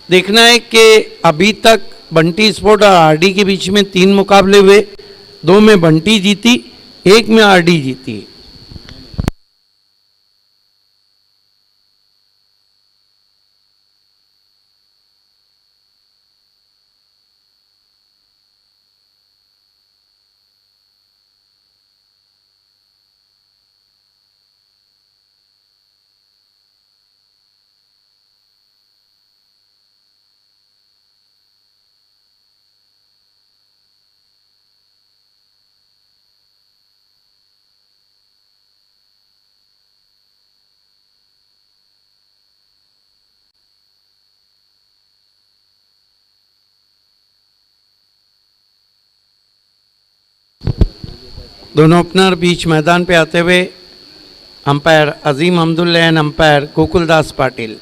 देखना है कि अभी तक बंटी स्पोर्ट और आरडी के बीच में 3 मुकाबले हुए, 2 में बंटी जीती, 1 में आरडी जीती। दोनों ओपनर बीच मैदान पे आते हुए umpire Azeem Abdullah and umpire Gokuldas Patil.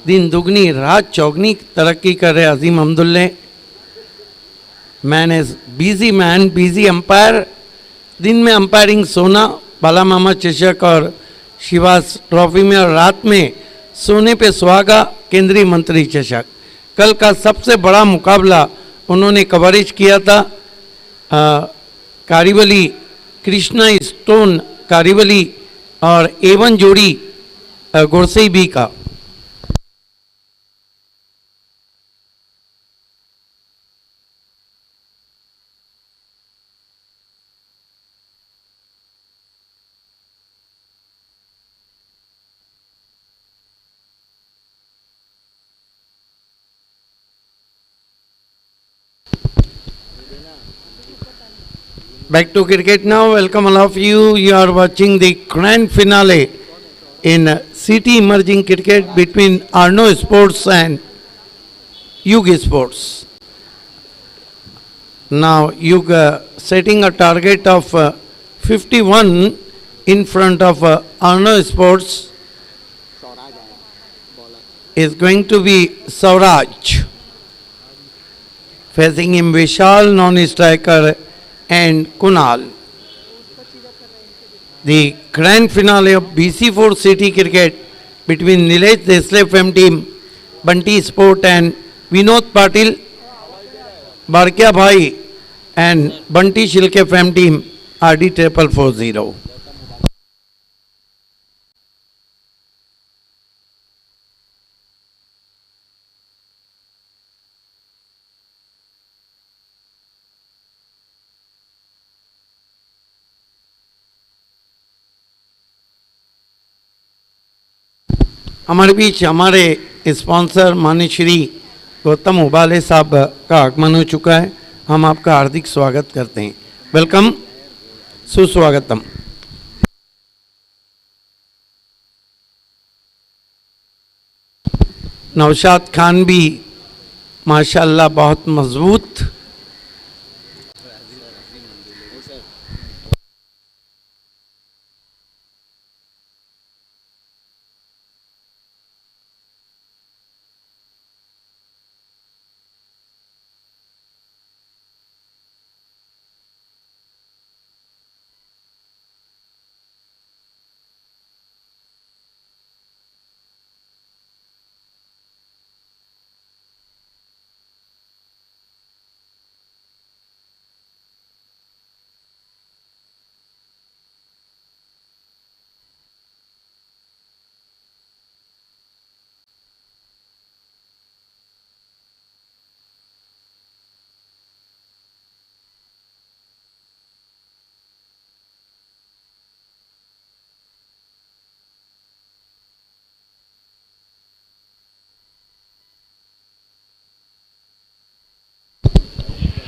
दिन दुगनी रात चौगनी तरक्की कर रहे Azeem Abdullah. Man is busy man, busy umpire. दिन में अंपायरिंग सोना, बाला मामा चषक और शिवास ट्रॉफी में और रात में सोने पे सुहागा, केंद्रीय मंत्री चषक। कल का सबसे बड़ा मुकाबला उन्होंने कवरेज किया था कारीवली कृष्णा स्टोन कारीवली और A1 जोड़ी गोरसई बी का। Back to cricket now. Welcome all of you. You are watching the grand finale in City Emerging Cricket between Arno Sports and Yug Sports. Now Yug setting a target of 51 in front of Arno Sports. is going to be Sauraj. Facing him Vishal, non-striker, and Kunal. The grand finale of BC4 City Cricket between Nilesh Desle FM team, Bunty Sport and Vinod Patil, Barkya Bhai and Bunty Shilke FM team, RD 4440. हमारे बीच हमारे स्पॉन्सर माननीय श्री गौतम उबाले साहब का आगमन हो चुका है। हम आपका हार्दिक स्वागत करते हैं। वेलकम, सुस्वागतम। नौशाद खान भी माशाल्लाह बहुत मजबूत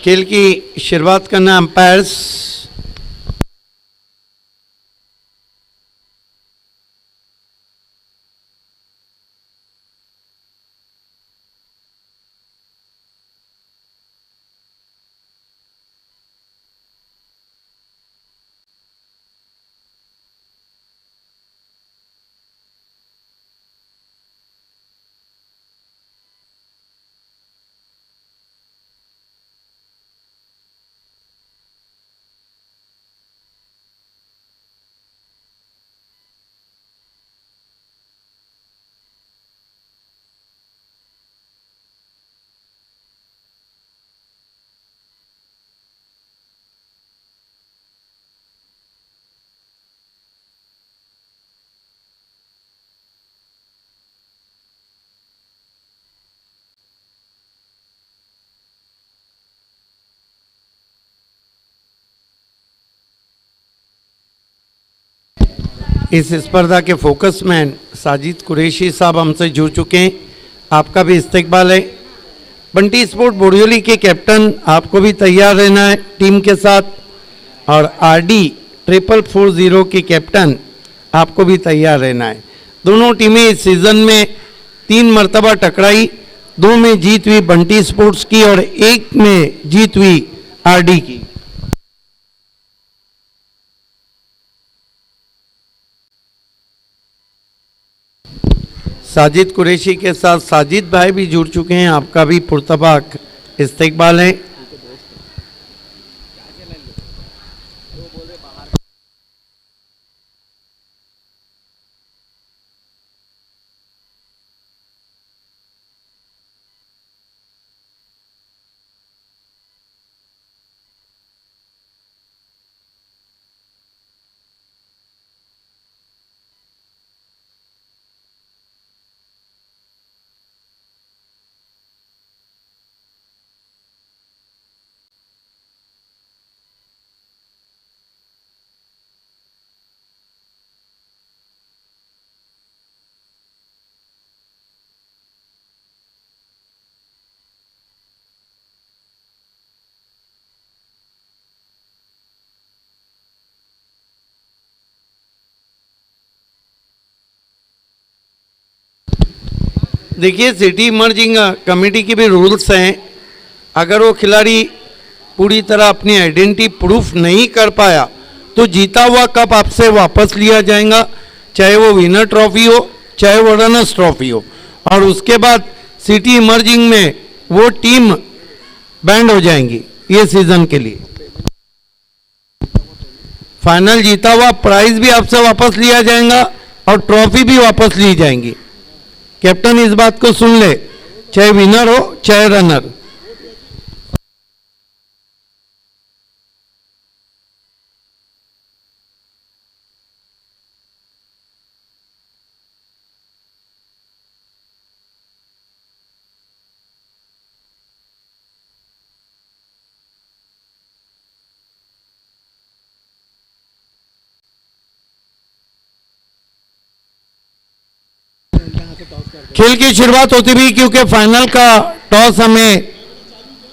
खेल की शुरुआत करना अंपायर्स। इस स्पर्धा के फोकस मैन साजिद कुरैशी साहब हमसे जुड़ चुके हैं। आपका भी इस्तकबाल है। बंटी स्पोर्ट बोरियोली के कैप्टन, आपको भी तैयार रहना है टीम के साथ। और RD 4440 की कैप्टन, आपको भी तैयार रहना है। दोनों टीमें इस सीजन में 3 मरतबा टकराई। 2 में जीत हुई बंटी स्पोर्ट्स की और 1 में जीत हुई RD की। साजिद कुरैशी के साथ साजिद भाई भी जुड़ चुके हैं। आपका भी पुरतबाक इस्तकबाल है। देखिए, सिटी इमर्जिंग कमेटी के भी रूल्स हैं। अगर वो खिलाड़ी पूरी तरह अपनी आइडेंटिटी प्रूफ नहीं कर पाया तो जीता हुआ कप आपसे वापस लिया जाएगा, चाहे वो विनर ट्रॉफी हो चाहे वो रनर्स ट्रॉफी हो। और उसके बाद सिटी इमर्जिंग में वो टीम बैंड हो जाएंगी ये सीजन के लिए। फाइनल जीता हुआ प्राइज भी आपसे वापस लिया जाएगा और ट्रॉफी भी वापस ली जाएंगी। कैप्टन इस बात को सुन ले, चाहे विनर हो चाहे रनर। खेल की शुरुआत होती भी क्योंकि फाइनल का टॉस हमें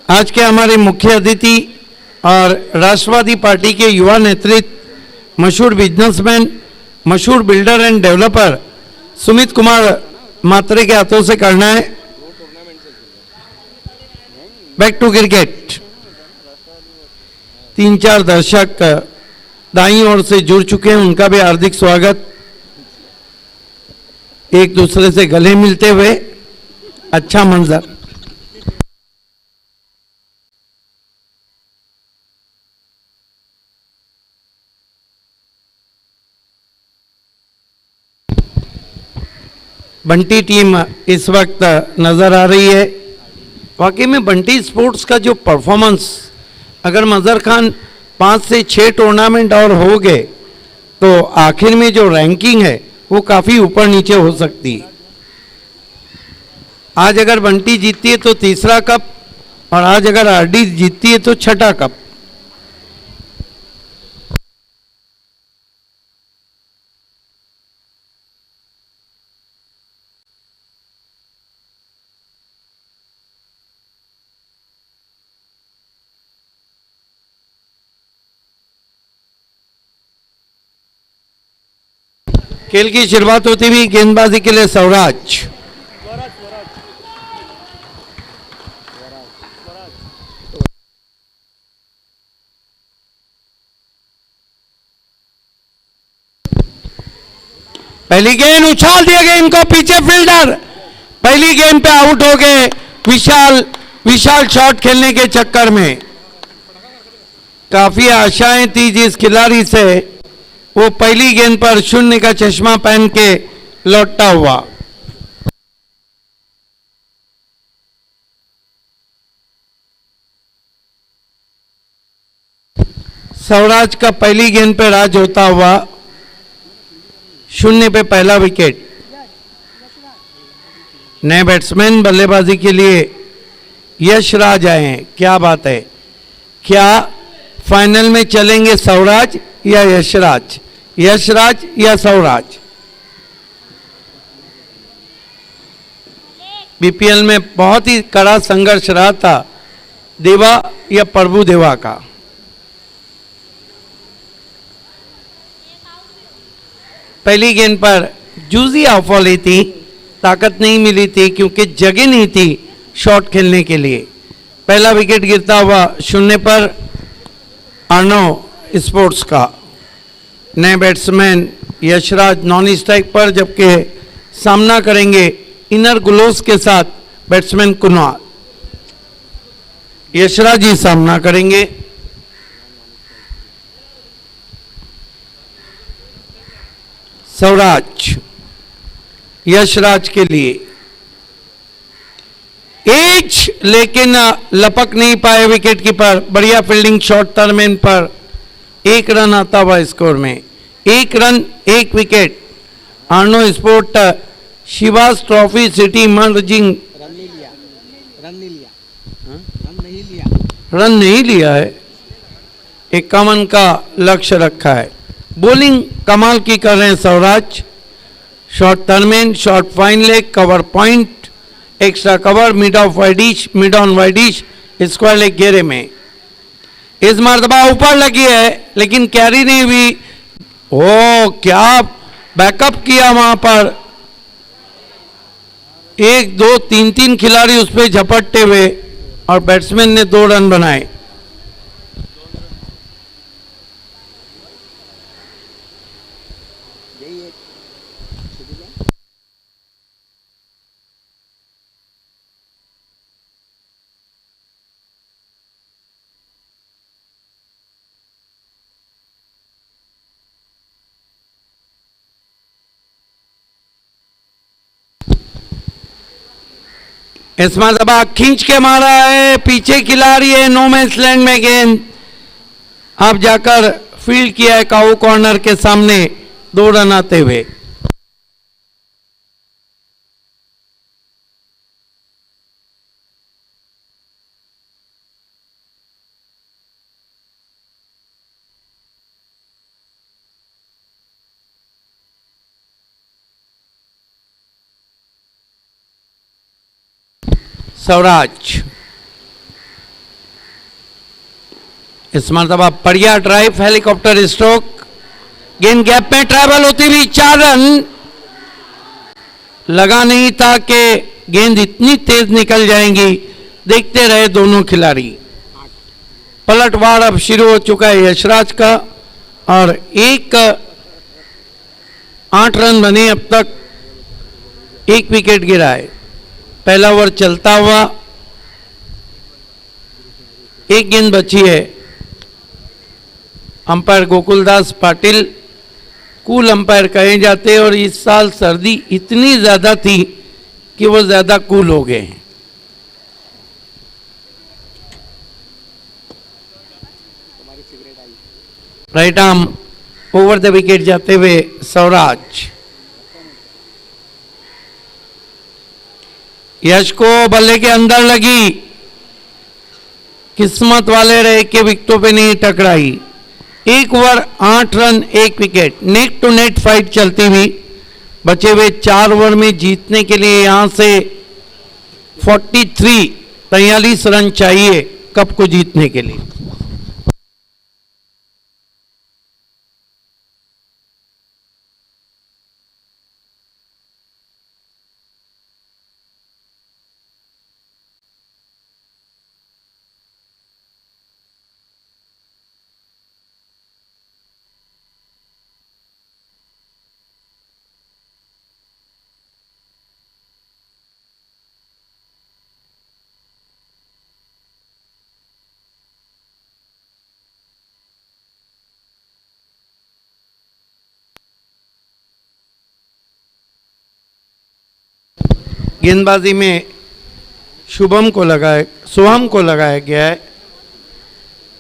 आज के हमारे मुख्य अतिथि और राष्ट्रवादी पार्टी के युवा नेतृत्व, मशहूर बिजनेसमैन, मशहूर builder and developer Sumit Kumar Mhatre के हाथों से करना है। Back to cricket. 3-4 दर्शक दाईं ओर से जुड़ चुके हैं, उनका भी हार्दिक स्वागत। एक दूसरे से गले मिलते हुए अच्छा मंजर। बंटी टीम इस वक्त नजर आ रही है। वाकई में बंटी स्पोर्ट्स का जो परफॉर्मेंस, अगर मजहर खान 5 से 6 टूर्नामेंट और हो गए तो आखिर में जो रैंकिंग है वो काफी ऊपर नीचे हो सकती है। आज अगर बंटी जीतती है तो तीसरा कप, और आज अगर आरडी जीतती है तो छठा कप। खेल की शुरुआत होती हुई गेंदबाजी के लिए स्वराज। पहली गेंद उछाल दिया गया इनको, पीछे फील्डर पहली गेंद पे आउट हो गए। विशाल शॉट खेलने के चक्कर में काफी आशाएं थी जिस खिलाड़ी से, वो पहली गेंद पर शून्य का चश्मा पहन के लौटता हुआ। स्वराज का पहली गेंद पे राज होता हुआ, शून्य पे पहला विकेट। नए बैट्समैन बल्लेबाजी के लिए यशराज आए हैं। क्या बात है, क्या फाइनल में चलेंगे स्वराज या यशराज, यशराज या स्वराज? बीपीएल में बहुत ही कड़ा संघर्ष रहा था देवा या प्रभु देवा का। पहली गेंद पर जूजी ऑफॉली थी, ताकत नहीं मिली थी क्योंकि जगह नहीं थी शॉट खेलने के लिए। पहला विकेट गिरता हुआ शून्य पर अर्णव स्पोर्ट्स का। नए बैट्समैन यशराज नॉन स्ट्राइक पर, जबकि सामना करेंगे इनर ग्लोव्स के साथ बैट्समैन कुनाल। यशराज ही सामना करेंगे। स्वराज यशराज के लिए एज, लेकिन लपक नहीं पाए विकेट कीपर। बढ़िया फील्डिंग शॉट टर्मेन पर 1 रन आता हुआ स्कोर में। 1 रन 1 विकेट। अर्नो sport Shivas trophy city emerging run नहीं लिया है। 51 का लक्ष्य रखा है। बॉलिंग कमाल की कर रहे हैं Swaraj. Short third man, short fine leg, cover point, extra cover, mid on widish, square leg घेरे में। इस मर्तबा ऊपर लगी है लेकिन कैरी नहीं हुई। ओ क्या बैकअप किया वहां पर, 1 2 3 खिलाड़ी उस पर झपटते हुए और बैट्समैन ने 2 रन बनाए। इस मरतबा खींच के मारा है, पीछे खिलाड़ी है, नो मैच लैंड में गेंद अब जाकर फील्ड किया है काऊ कॉर्नर के सामने 2 रन आते हुए। स्वराज इस मरतबा बढ़िया ड्राइव, हेलीकॉप्टर स्ट्रोक, गेंद गैप में ट्रैवल होती हुई 4 रन। लगा नहीं था कि गेंद इतनी तेज निकल जाएंगी, देखते रहे दोनों खिलाड़ी। पलटवार अब शुरू हो चुका है यशराज का और 8 रन बने अब तक, 1 विकेट गिरा है। पहला ओवर चलता हुआ, 1 गेंद बची है। Umpire Gokuldas Patil cool umpire कहे जाते हैं और इस साल सर्दी इतनी ज्यादा थी कि वो ज्यादा कूल हो गए हैं। Right arm over the wicket जाते हुए स्वराज। यश को बल्ले के अंदर लगी, किस्मत वाले रहे कि विकेटों पे नहीं टकराई। 1 over 8 run 1 wicket, net to net fight चलती हुई। बचे हुए 4 ओवर में जीतने के लिए यहां से 43 रन चाहिए कप को जीतने के लिए। गेंदबाजी में शुभम को लगाया गया है।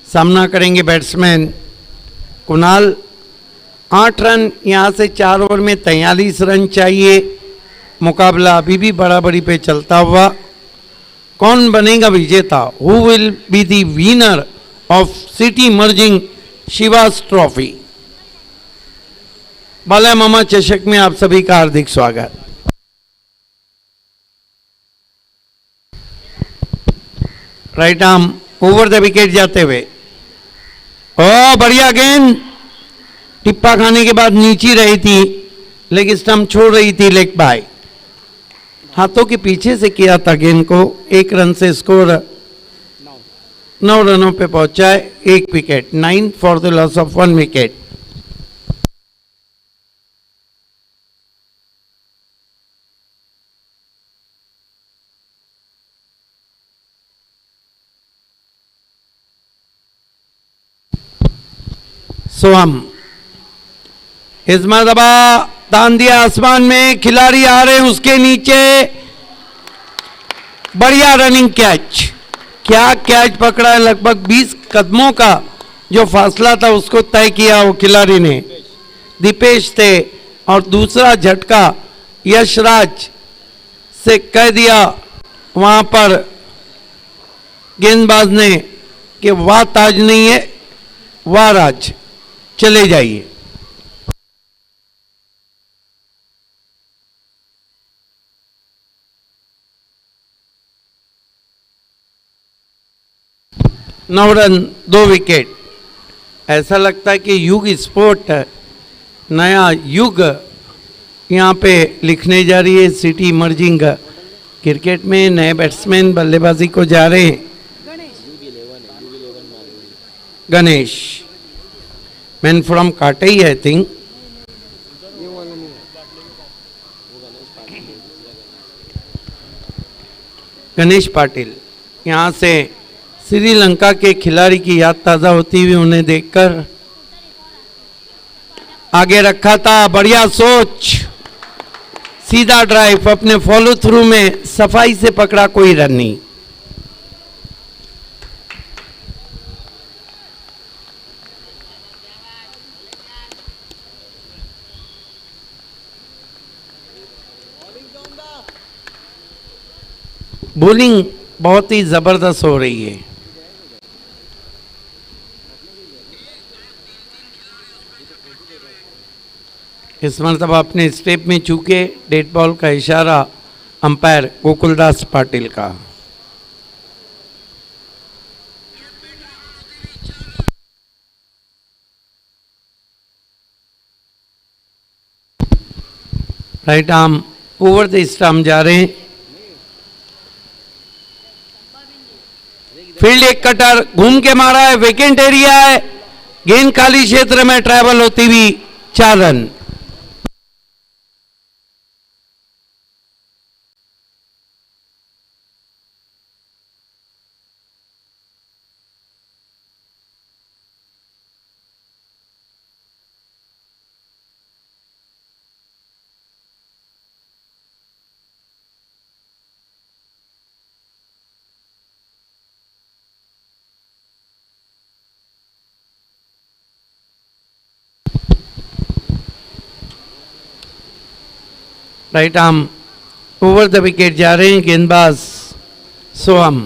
सामना करेंगे बैट्समैन कुणाल। 8 रन यहां से 4 ओवर में 43 रन चाहिए। मुकाबला अभी भी बराबरी पे चलता हुआ। कौन बनेगा विजेता? Who will be the winner of city emerging Shivas trophy? Bala Mama Chashak में आप सभी का हार्दिक स्वागत। Right arm over the wicket जाते हुए, ओ बढ़िया गेंद, टिप्पा खाने के बाद नीचे रही थी, लेग स्टंप छोड़ रही थी लेग बाय। हाथों के पीछे से किया था गेंद को। 1 रन से स्कोर 9 रनों पे पहुंचा है। 1 wicket, 9 for the loss of 1 wicket. Soham इस मरतबा तान दिया आसमान में, खिलाड़ी आ रहे हैं उसके नीचे। बढ़िया रनिंग कैच, क्या कैच पकड़ा है। लगभग 20 कदमों का जो फासला था उसको तय किया वो खिलाड़ी ने। दीपेश थे और दूसरा झटका यशराज से कह दिया वहां पर गेंदबाज ने कि वाह ताज नहीं है, वाह राज, चले जाइए। नौ रन 2 विकेट। ऐसा लगता है कि युग स्पोर्ट नया युग यहाँ पे लिखने जा रही है। सिटी इमर्जिंग क्रिकेट में नए बैट्समैन बल्लेबाजी को जा रहे हैं। गणेश मैन फ्रॉम काटई आई थिंक। गणेश पाटिल यहाँ से श्रीलंका के खिलाड़ी की याद ताज़ा होती हुई उन्हें देखकर आगे रखा था। बढ़िया सोच, सीधा ड्राइव, अपने फॉलो थ्रू में सफाई से पकड़ा, कोई रन नहीं। बॉलिंग बहुत ही जबरदस्त हो रही है। इस मरतबा अपने स्टेप में चूके डेड बॉल का इशारा अंपायर गोकुलदास पाटिल का। Right arm over the stump जा रहे हैं। फील्ड एक कटर घूम के मारा है, वेकेंट एरिया है, गेंद खाली क्षेत्र में ट्रैवल होती हुई 4 run. Right arm over the wicket जा रहे हैं गेंदबाज सोहम।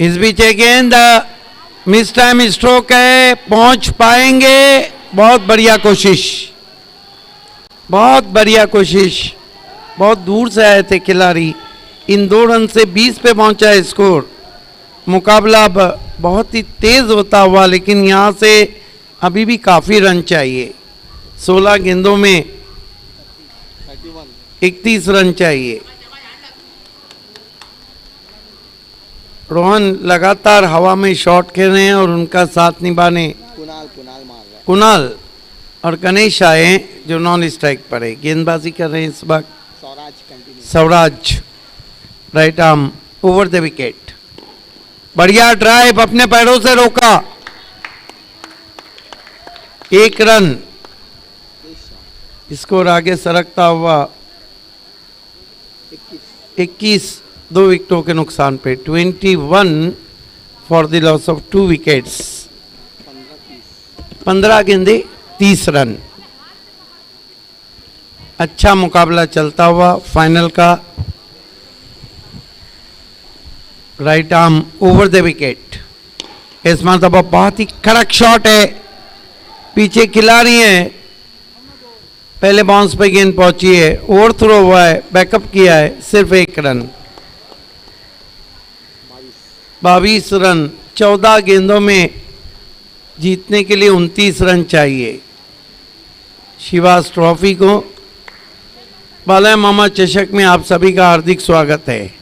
इस बीच गेंद मिस टाइम स्ट्रोक है, पहुंच पाएंगे? बहुत बढ़िया कोशिश, बहुत बढ़िया कोशिश, बहुत दूर से आए थे खिलाड़ी, इन 2 रन से 20 पे पहुंचा है स्कोर। मुकाबला अब बहुत ही तेज होता हुआ, लेकिन यहाँ से अभी भी काफ़ी रन चाहिए। 16 गेंदों में 31 रन चाहिए। रोहन लगातार हवा में शॉट खेल रहे हैं और उनका साथ निभाने कुणाल और गणेश आए जो नॉन स्ट्राइक पर है। गेंदबाजी कर रहे हैं इस वक्त Swaraj, right arm over the wicket. बढ़िया ड्राइव, अपने पैरों से रोका, 1 रन। स्कोर आगे सरकता हुआ 21, 2 विकेटों के नुकसान पे 21 for the loss of 2 wickets. 15 गेंदे 30 रन। अच्छा मुकाबला चलता हुआ फाइनल का। Right arm over the wicket. इस मरतबा बहुत ही कड़क शॉट है, पीछे खिलाड़ी है, पहले बाउंस पे गेंद पहुंची है, ओवर थ्रो हुआ है, बैकअप किया है, सिर्फ 1 रन। 22 रन 14 गेंदों में जीतने के लिए 29 रन चाहिए। शिवास ट्रॉफी को बाला मामा चषक में आप सभी का हार्दिक स्वागत है।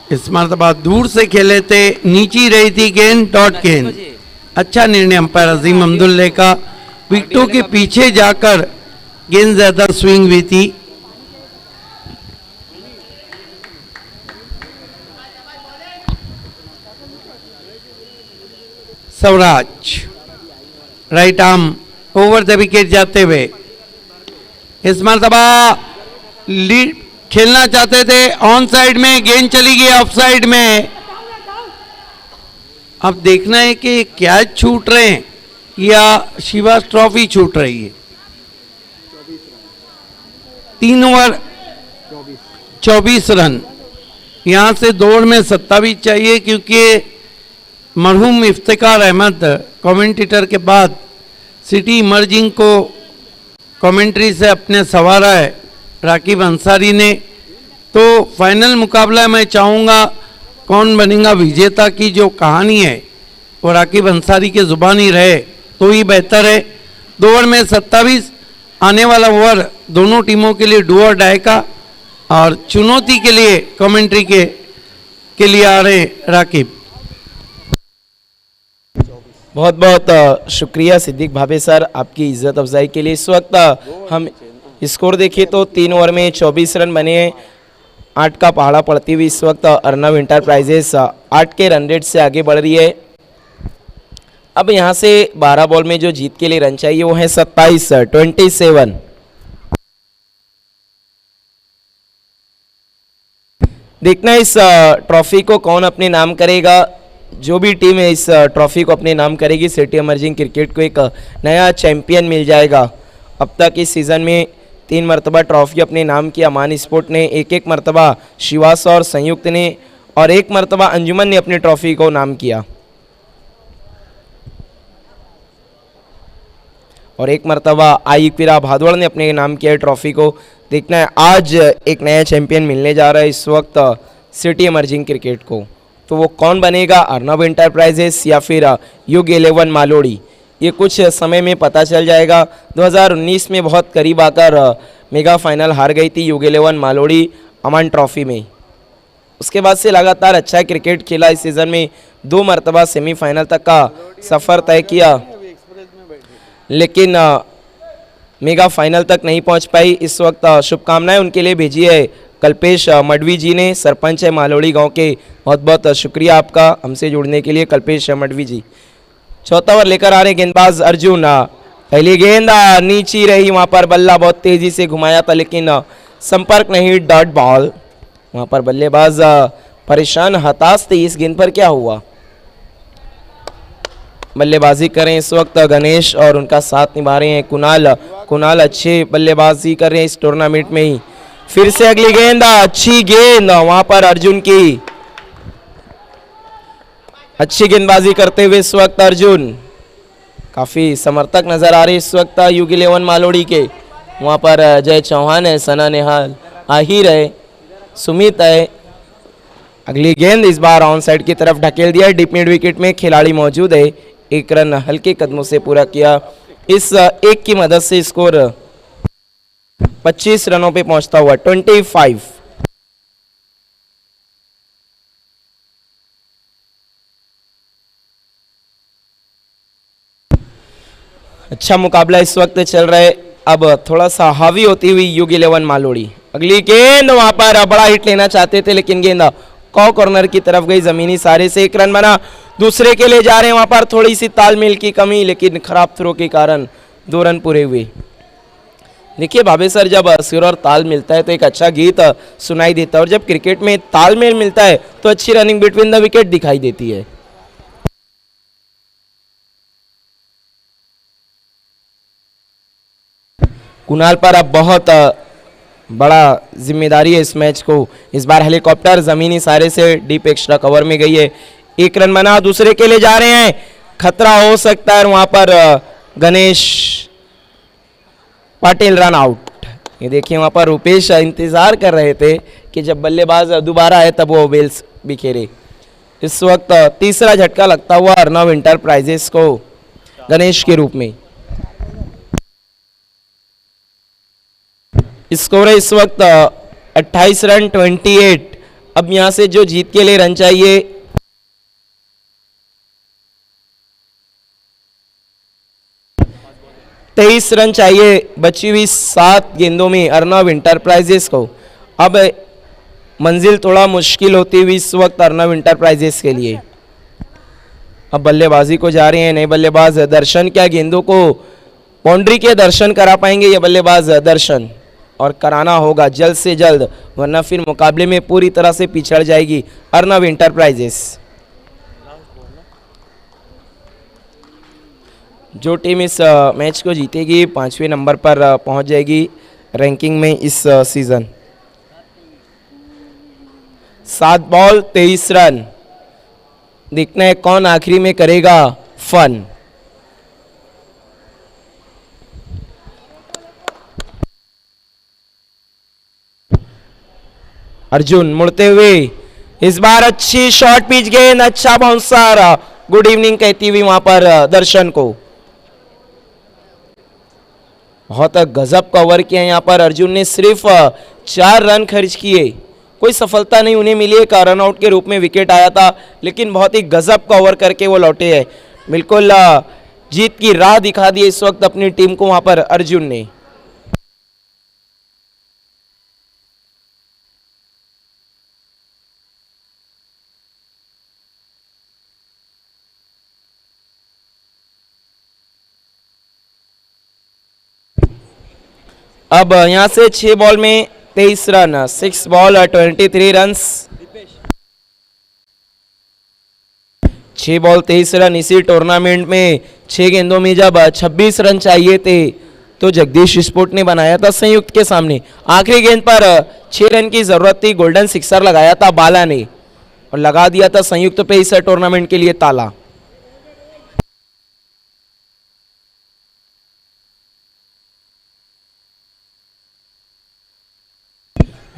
इस मरतबा दूर से खेले थे, नीची रही थी गेंद, डॉट गेंद। अच्छा निर्णय अंपायर अजीम अब्दुल्ले का। विकेटों के पीछे जाकर गेंद ज्यादा स्विंग हुई थी। Swaraj, right arm over the wicket जाते हुए। इस मरतबा लीड खेलना चाहते थे, ऑन साइड में गेंद चली गई, ऑफ साइड में। अब देखना है कि कैच छूट रहे हैं या शिवास ट्रॉफी छूट रही है। 3 ओवर 24 रन। यहां से दौड़ में 27 चाहिए, क्योंकि मरहूम इफ्तिकार अहमद कमेंटेटर के बाद सिटी इमर्जिंग को कमेंट्री से अपने सवारा है राकिब अंसारी ने। तो फाइनल मुकाबला मैं चाहूँगा कौन बनेगा विजेता की जो कहानी है वो राकिब अंसारी के ज़ुबानी रहे तो ही बेहतर है। 2 ओवर में 27, आने वाला ओवर दोनों टीमों के लिए डू और डाई का, और चुनौती के लिए कमेंट्री के लिए आ रहे राकिब। बहुत बहुत शुक्रिया सिद्दीक भाभे सर आपकी इज्जत अफजाई के लिए। इस वक्त हम स्कोर देखें तो 3 ओवर में 24 रन बने हैं। 8 का पहाड़ा पड़ती हुई इस वक्त अर्नव इंटरप्राइजेस 8 के रन रेट से आगे बढ़ रही है। अब यहाँ से 12 बॉल में जो जीत के लिए रन चाहिए वो है 27। देखना इस ट्रॉफी को कौन अपने नाम करेगा। जो भी टीम है इस ट्रॉफी को अपने नाम करेगी, सिटी इमर्जिंग क्रिकेट को एक नया चैंपियन मिल जाएगा। अब तक इस सीज़न में 3 मरतबा ट्रॉफी अपने नाम की अमान स्पोर्ट ने, 1 मरतबा शिवास और संयुक्त ने, और 1 मरतबा अंजुमन ने अपनी ट्रॉफी को नाम किया, और 1 मरतबा आईक्विरा भादवड़ ने अपने नाम किया है ट्रॉफी को। देखना है आज एक नया चैंपियन मिलने जा रहा है इस वक्त सिटी इमर्जिंग क्रिकेट को। तो वो कौन बनेगा, अर्नव इंटरप्राइजेस या फिर युग 11 मालोड़ी, ये कुछ समय में पता चल जाएगा। 2019 में बहुत करीब आकर मेगा फाइनल हार गई थी युग 11 मालोड़ी अमान ट्रॉफी में। उसके बाद से लगातार अच्छा क्रिकेट खेला। इस सीज़न में 2 मरतबा सेमीफाइनल तक का सफ़र तय किया, लेकिन मेगा फाइनल तक नहीं पहुंच पाई। इस वक्त शुभकामनाएं उनके लिए भेजी है कल्पेश मडवी जी ने, सरपंच है मालोड़ी गांव के। बहुत बहुत शुक्रिया आपका हमसे जुड़ने के लिए कल्पेश मडवी जी। 4था ओवर लेकर आ रहे गेंदबाज अर्जुन। पहली गेंद नीची रही, वहां पर बल्ला बहुत तेजी से घुमाया था लेकिन संपर्क नहीं, डॉट बॉल। वहां पर बल्लेबाज परेशान, हताश थे इस गेंद पर क्या हुआ। बल्लेबाजी करें इस वक्त गणेश और उनका साथ निभा रहे हैं कुणाल अच्छे बल्लेबाजी कर रहे हैं इस टूर्नामेंट में ही। फिर से अगली गेंद, अच्छी गेंद वहां पर अर्जुन की। अच्छी गेंदबाजी करते हुए इस वक्त अर्जुन, काफी समर्थक नजर आ रहे इस वक्त UG11 मालोड़ी के। वहां पर जय चौहान है, सना नेहाल, आहिर है, सुमित है। अगली गेंद इस बार ऑन साइड की तरफ ढकेल दिया है। डीप मिड विकेट में खिलाड़ी मौजूद है। एक रन हल्के कदमों से पूरा किया। इस एक की मदद से स्कोर 25 रनों पे पहुंचता हुआ 25। अच्छा मुकाबला इस वक्त चल रहा है। अब थोड़ा सा हावी होती हुई UG11 मालोड़ी। अगली गेंद, वहां पर बड़ा हिट लेना चाहते थे लेकिन गेंद कॉर्नर की तरफ गई, जमीनी सारे से एक रन बना। दूसरे के लिए जा रहे हैं, वहां पर थोड़ी सी तालमेल की कमी, लेकिन खराब थ्रो के कारण 2 रन पूरे हुए। देखिए भावे सर, जब सुर और ताल मिलता है तो एक अच्छा गीत सुनाई देता है, और जब क्रिकेट में तालमेल मिलता है तो अच्छी रनिंग बिटवीन द विकेट दिखाई देती है। कुणाल पर अब बहुत बड़ा जिम्मेदारी है इस मैच को। इस बार हेलीकॉप्टर जमीनी सारे से डीप एक्स्ट्रा कवर में गई है। एक रन बना, दूसरे के लिए जा रहे हैं, खतरा हो सकता है। वहां पर गणेश पाटिल रन आउट। ये देखिए वहां पर रुपेश इंतजार कर रहे थे कि जब बल्लेबाज दोबारा आए तब वो बेल्स बिखेरे। इस वक्त तीसरा झटका लगता हुआ अर्नव इंटरप्राइजेस को गणेश के रूप में। स्कोर है इस वक्त 28 रन 28। अब यहां से जो जीत के लिए रन चाहिए, तेईस रन चाहिए बची हुई 7 गेंदों में अर्नव इंटरप्राइजेस को। अब मंजिल थोड़ा मुश्किल होती हुई इस वक्त अर्नव इंटरप्राइजेस के लिए। अब बल्लेबाजी को जा रहे हैं नए बल्लेबाज दर्शन। क्या गेंदों को बाउंड्री के दर्शन करा पाएंगे ये बल्लेबाज दर्शन? और कराना होगा जल्द से जल्द, वरना फिर मुकाबले में पूरी तरह से पिछड़ जाएगी अर्नव इंटरप्राइजेस। जो टीम इस मैच को जीतेगी 5वें नंबर पर पहुंच जाएगी रैंकिंग में इस सीजन। 7 ball 23 run. देखना है कौन आखिरी में करेगा फन। अर्जुन मुड़ते हुए, इस बार अच्छी शॉर्ट पिच गेंद, अच्छा बाउंसर। गुड इवनिंग कहती हुई वहां पर दर्शन को। बहुत गजब कवर किया यहाँ पर अर्जुन ने। सिर्फ 4 रन खर्च किए, कोई सफलता नहीं उन्हें मिली। एक रन आउट के रूप में विकेट आया था, लेकिन बहुत ही गजब कवर करके वो लौटे हैं। बिल्कुल जीत की राह दिखा दी इस वक्त अपनी टीम को वहां पर अर्जुन ने। अब यहां से 6 बॉल में 23 run, 6 ball 23 run. 6 ball 23 run इसी टूर्नामेंट में 6 गेंदों में जब 26 रन चाहिए थे तो जगदीश स्पोर्ट ने बनाया था संयुक्त के सामने। आखिरी गेंद पर 6 रन की जरूरत थी, गोल्डन सिक्सर लगाया था बाला ने और लगा दिया था संयुक्त पे इस टूर्नामेंट के लिए ताला।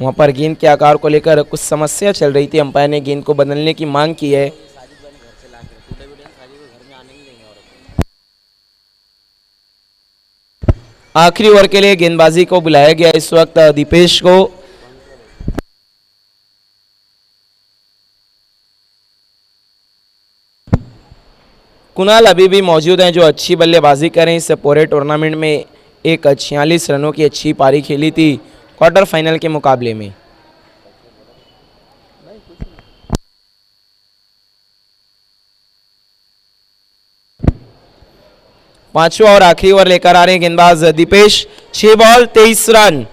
वहां पर गेंद के आकार को लेकर कुछ समस्या चल रही थी। अंपायर ने गेंद को बदलने की मांग की है। आखिरी ओवर के लिए गेंदबाजी को बुलाया गया इस वक्त दीपेश को। कुणाल अभी भी मौजूद हैं जो अच्छी बल्लेबाजी करें। इस पूरे टूर्नामेंट में एक 46 रनों की अच्छी पारी खेली थी क्वार्टर फाइनल के मुकाबले में। पांचवा और आखिरी ओवर लेकर आ रहे हैं गेंदबाज दीपेश। 6 ball 23 run.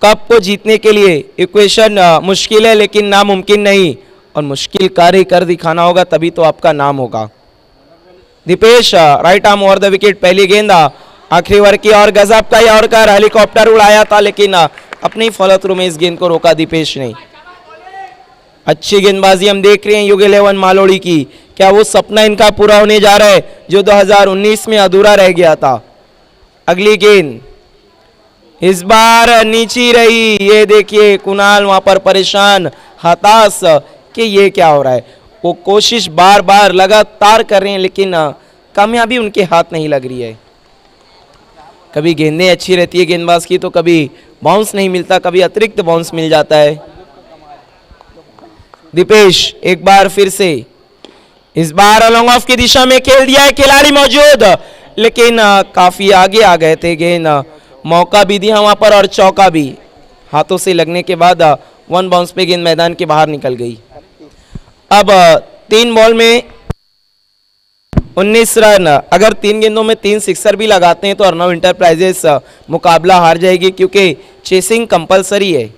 कप को जीतने के लिए इक्वेशन मुश्किल है लेकिन नामुमकिन नहीं, और मुश्किल कार्य कर दिखाना होगा तभी तो आपका नाम होगा। Dipesh right arm over the wicket, पहली गेंद आखिरी ओवर की, और गजब का यॉर्कर, हेलीकॉप्टर उड़ाया था लेकिन अपनी फॉलो थ्रू में इस गेंद को रोका दीपेश ने। अच्छी गेंदबाजी हम देख रहे हैं युग 11 मालोड़ी की। क्या वो सपना इनका पूरा होने जा रहा है जो 2019 में अधूरा रह गया था? अगली गेंद इस बार नीची रही। ये देखिए कुणाल वहां पर परेशान, हताश कि ये क्या हो रहा है। वो कोशिश बार बार लगातार कर रहे हैं लेकिन कामयाबी उनके हाथ नहीं लग रही है। कभी गेंदें अच्छी रहती है गेंदबाज की तो कभी बाउंस नहीं मिलता, कभी अतिरिक्त बाउंस मिल जाता है। दीपेश एक बार फिर से, इस बार लॉन्ग ऑफ की दिशा में खेल दिया है, खिलाड़ी मौजूद लेकिन काफी आगे आ गए थे। गेंद मौका भी दिया वहां पर और चौका भी। हाथों से लगने के बाद 1 बाउंस पे गेंद मैदान के बाहर निकल गई। अब 3 बॉल में 19 रन। अगर 3 गेंदों में 3 सिक्सर भी लगाते हैं तो अर्नव इंटरप्राइजेस मुकाबला हार जाएगी क्योंकि चेसिंग कंपलसरी है।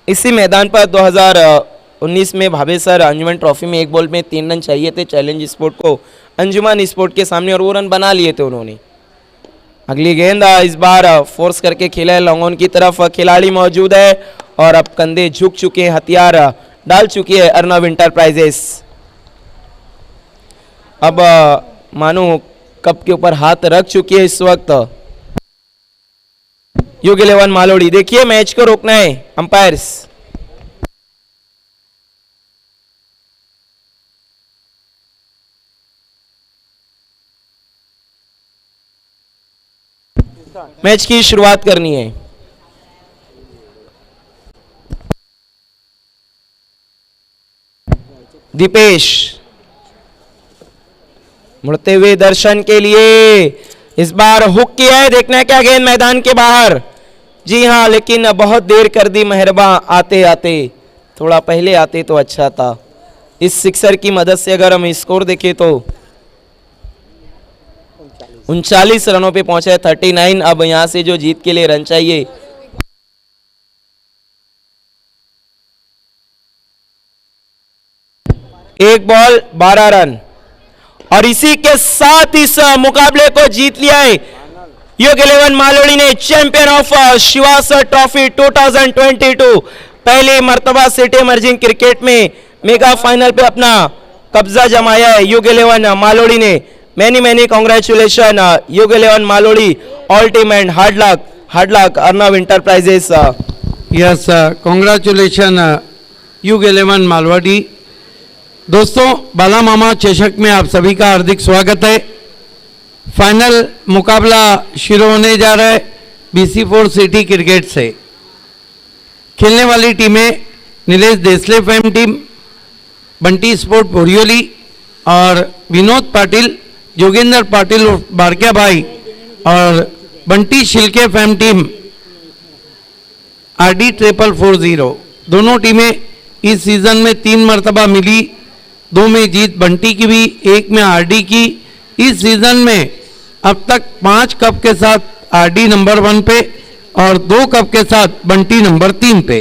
इसी मैदान पर 2019 में भावेसर अंजुमन ट्रॉफी में 1 बॉल में 3 रन चाहिए थे चैलेंज स्पोर्ट को अंजुमन स्पोर्ट के सामने और वो रन बना लिए थे उन्होंने। अगली गेंद इस बार फोर्स करके खेला है लॉन्ग ऑन की तरफ, खिलाड़ी मौजूद है और अब कंधे झुक चुके हैं, हथियार डाल चुकी है अर्नव इंटरप्राइजेस। अब मानो कप के ऊपर हाथ रख चुकी है इस वक्त युग 11 मालोड़ी। देखिए मैच को रोकना है अंपायर्स। मैच की शुरुआत करनी है। दीपेश मुड़ते हुए दर्शन के लिए इस बार हुक किया है, देखना है क्या गेंद मैदान के बाहर। जी हां, लेकिन बहुत देर कर दी मेहरबा आते आते, थोड़ा पहले आते तो अच्छा था। इस सिक्सर की मदद से अगर हम स्कोर देखें तो 39 रनों पे पहुंचा है 39। अब यहां से जो जीत के लिए रन चाहिए एक बॉल 12 रन और इसी के साथ इस मुकाबले को जीत लिया है युग 11 मालोड़ी ने। चैंपियन ऑफ शिवास ट्रॉफी 2022 पहली मर्तबा सिटी इमर्जिंग क्रिकेट में मेगा फाइनल पे अपना कब्जा जमाया है युग 11 मालोड़ी ने। Many congratulation Yug 11 Malodi, all team and hard luck Arnav enterprises. Yes, congratulation Yug 11 Malwadi. दोस्तों, बाला मामा चषक में आप सभी का हार्दिक स्वागत है। फाइनल मुकाबला शुरू होने जा रहा है BC4 सिटी क्रिकेट से। खेलने वाली टीमें Nilesh Desle fam team, Bunty sport Borivali और विनोद पाटिल, जोगेंद्र पाटिल बारकिया भाई और Bunty Shilke fam team RD 4440। दोनों टीमें इस सीजन में 3 मरतबा मिली, 2 में जीत बंटी की भी, 1 में RD की। इस सीजन में अब तक 5 कप के साथ RD नंबर 1 पे और 2 कप के साथ बंटी नंबर 3 पे।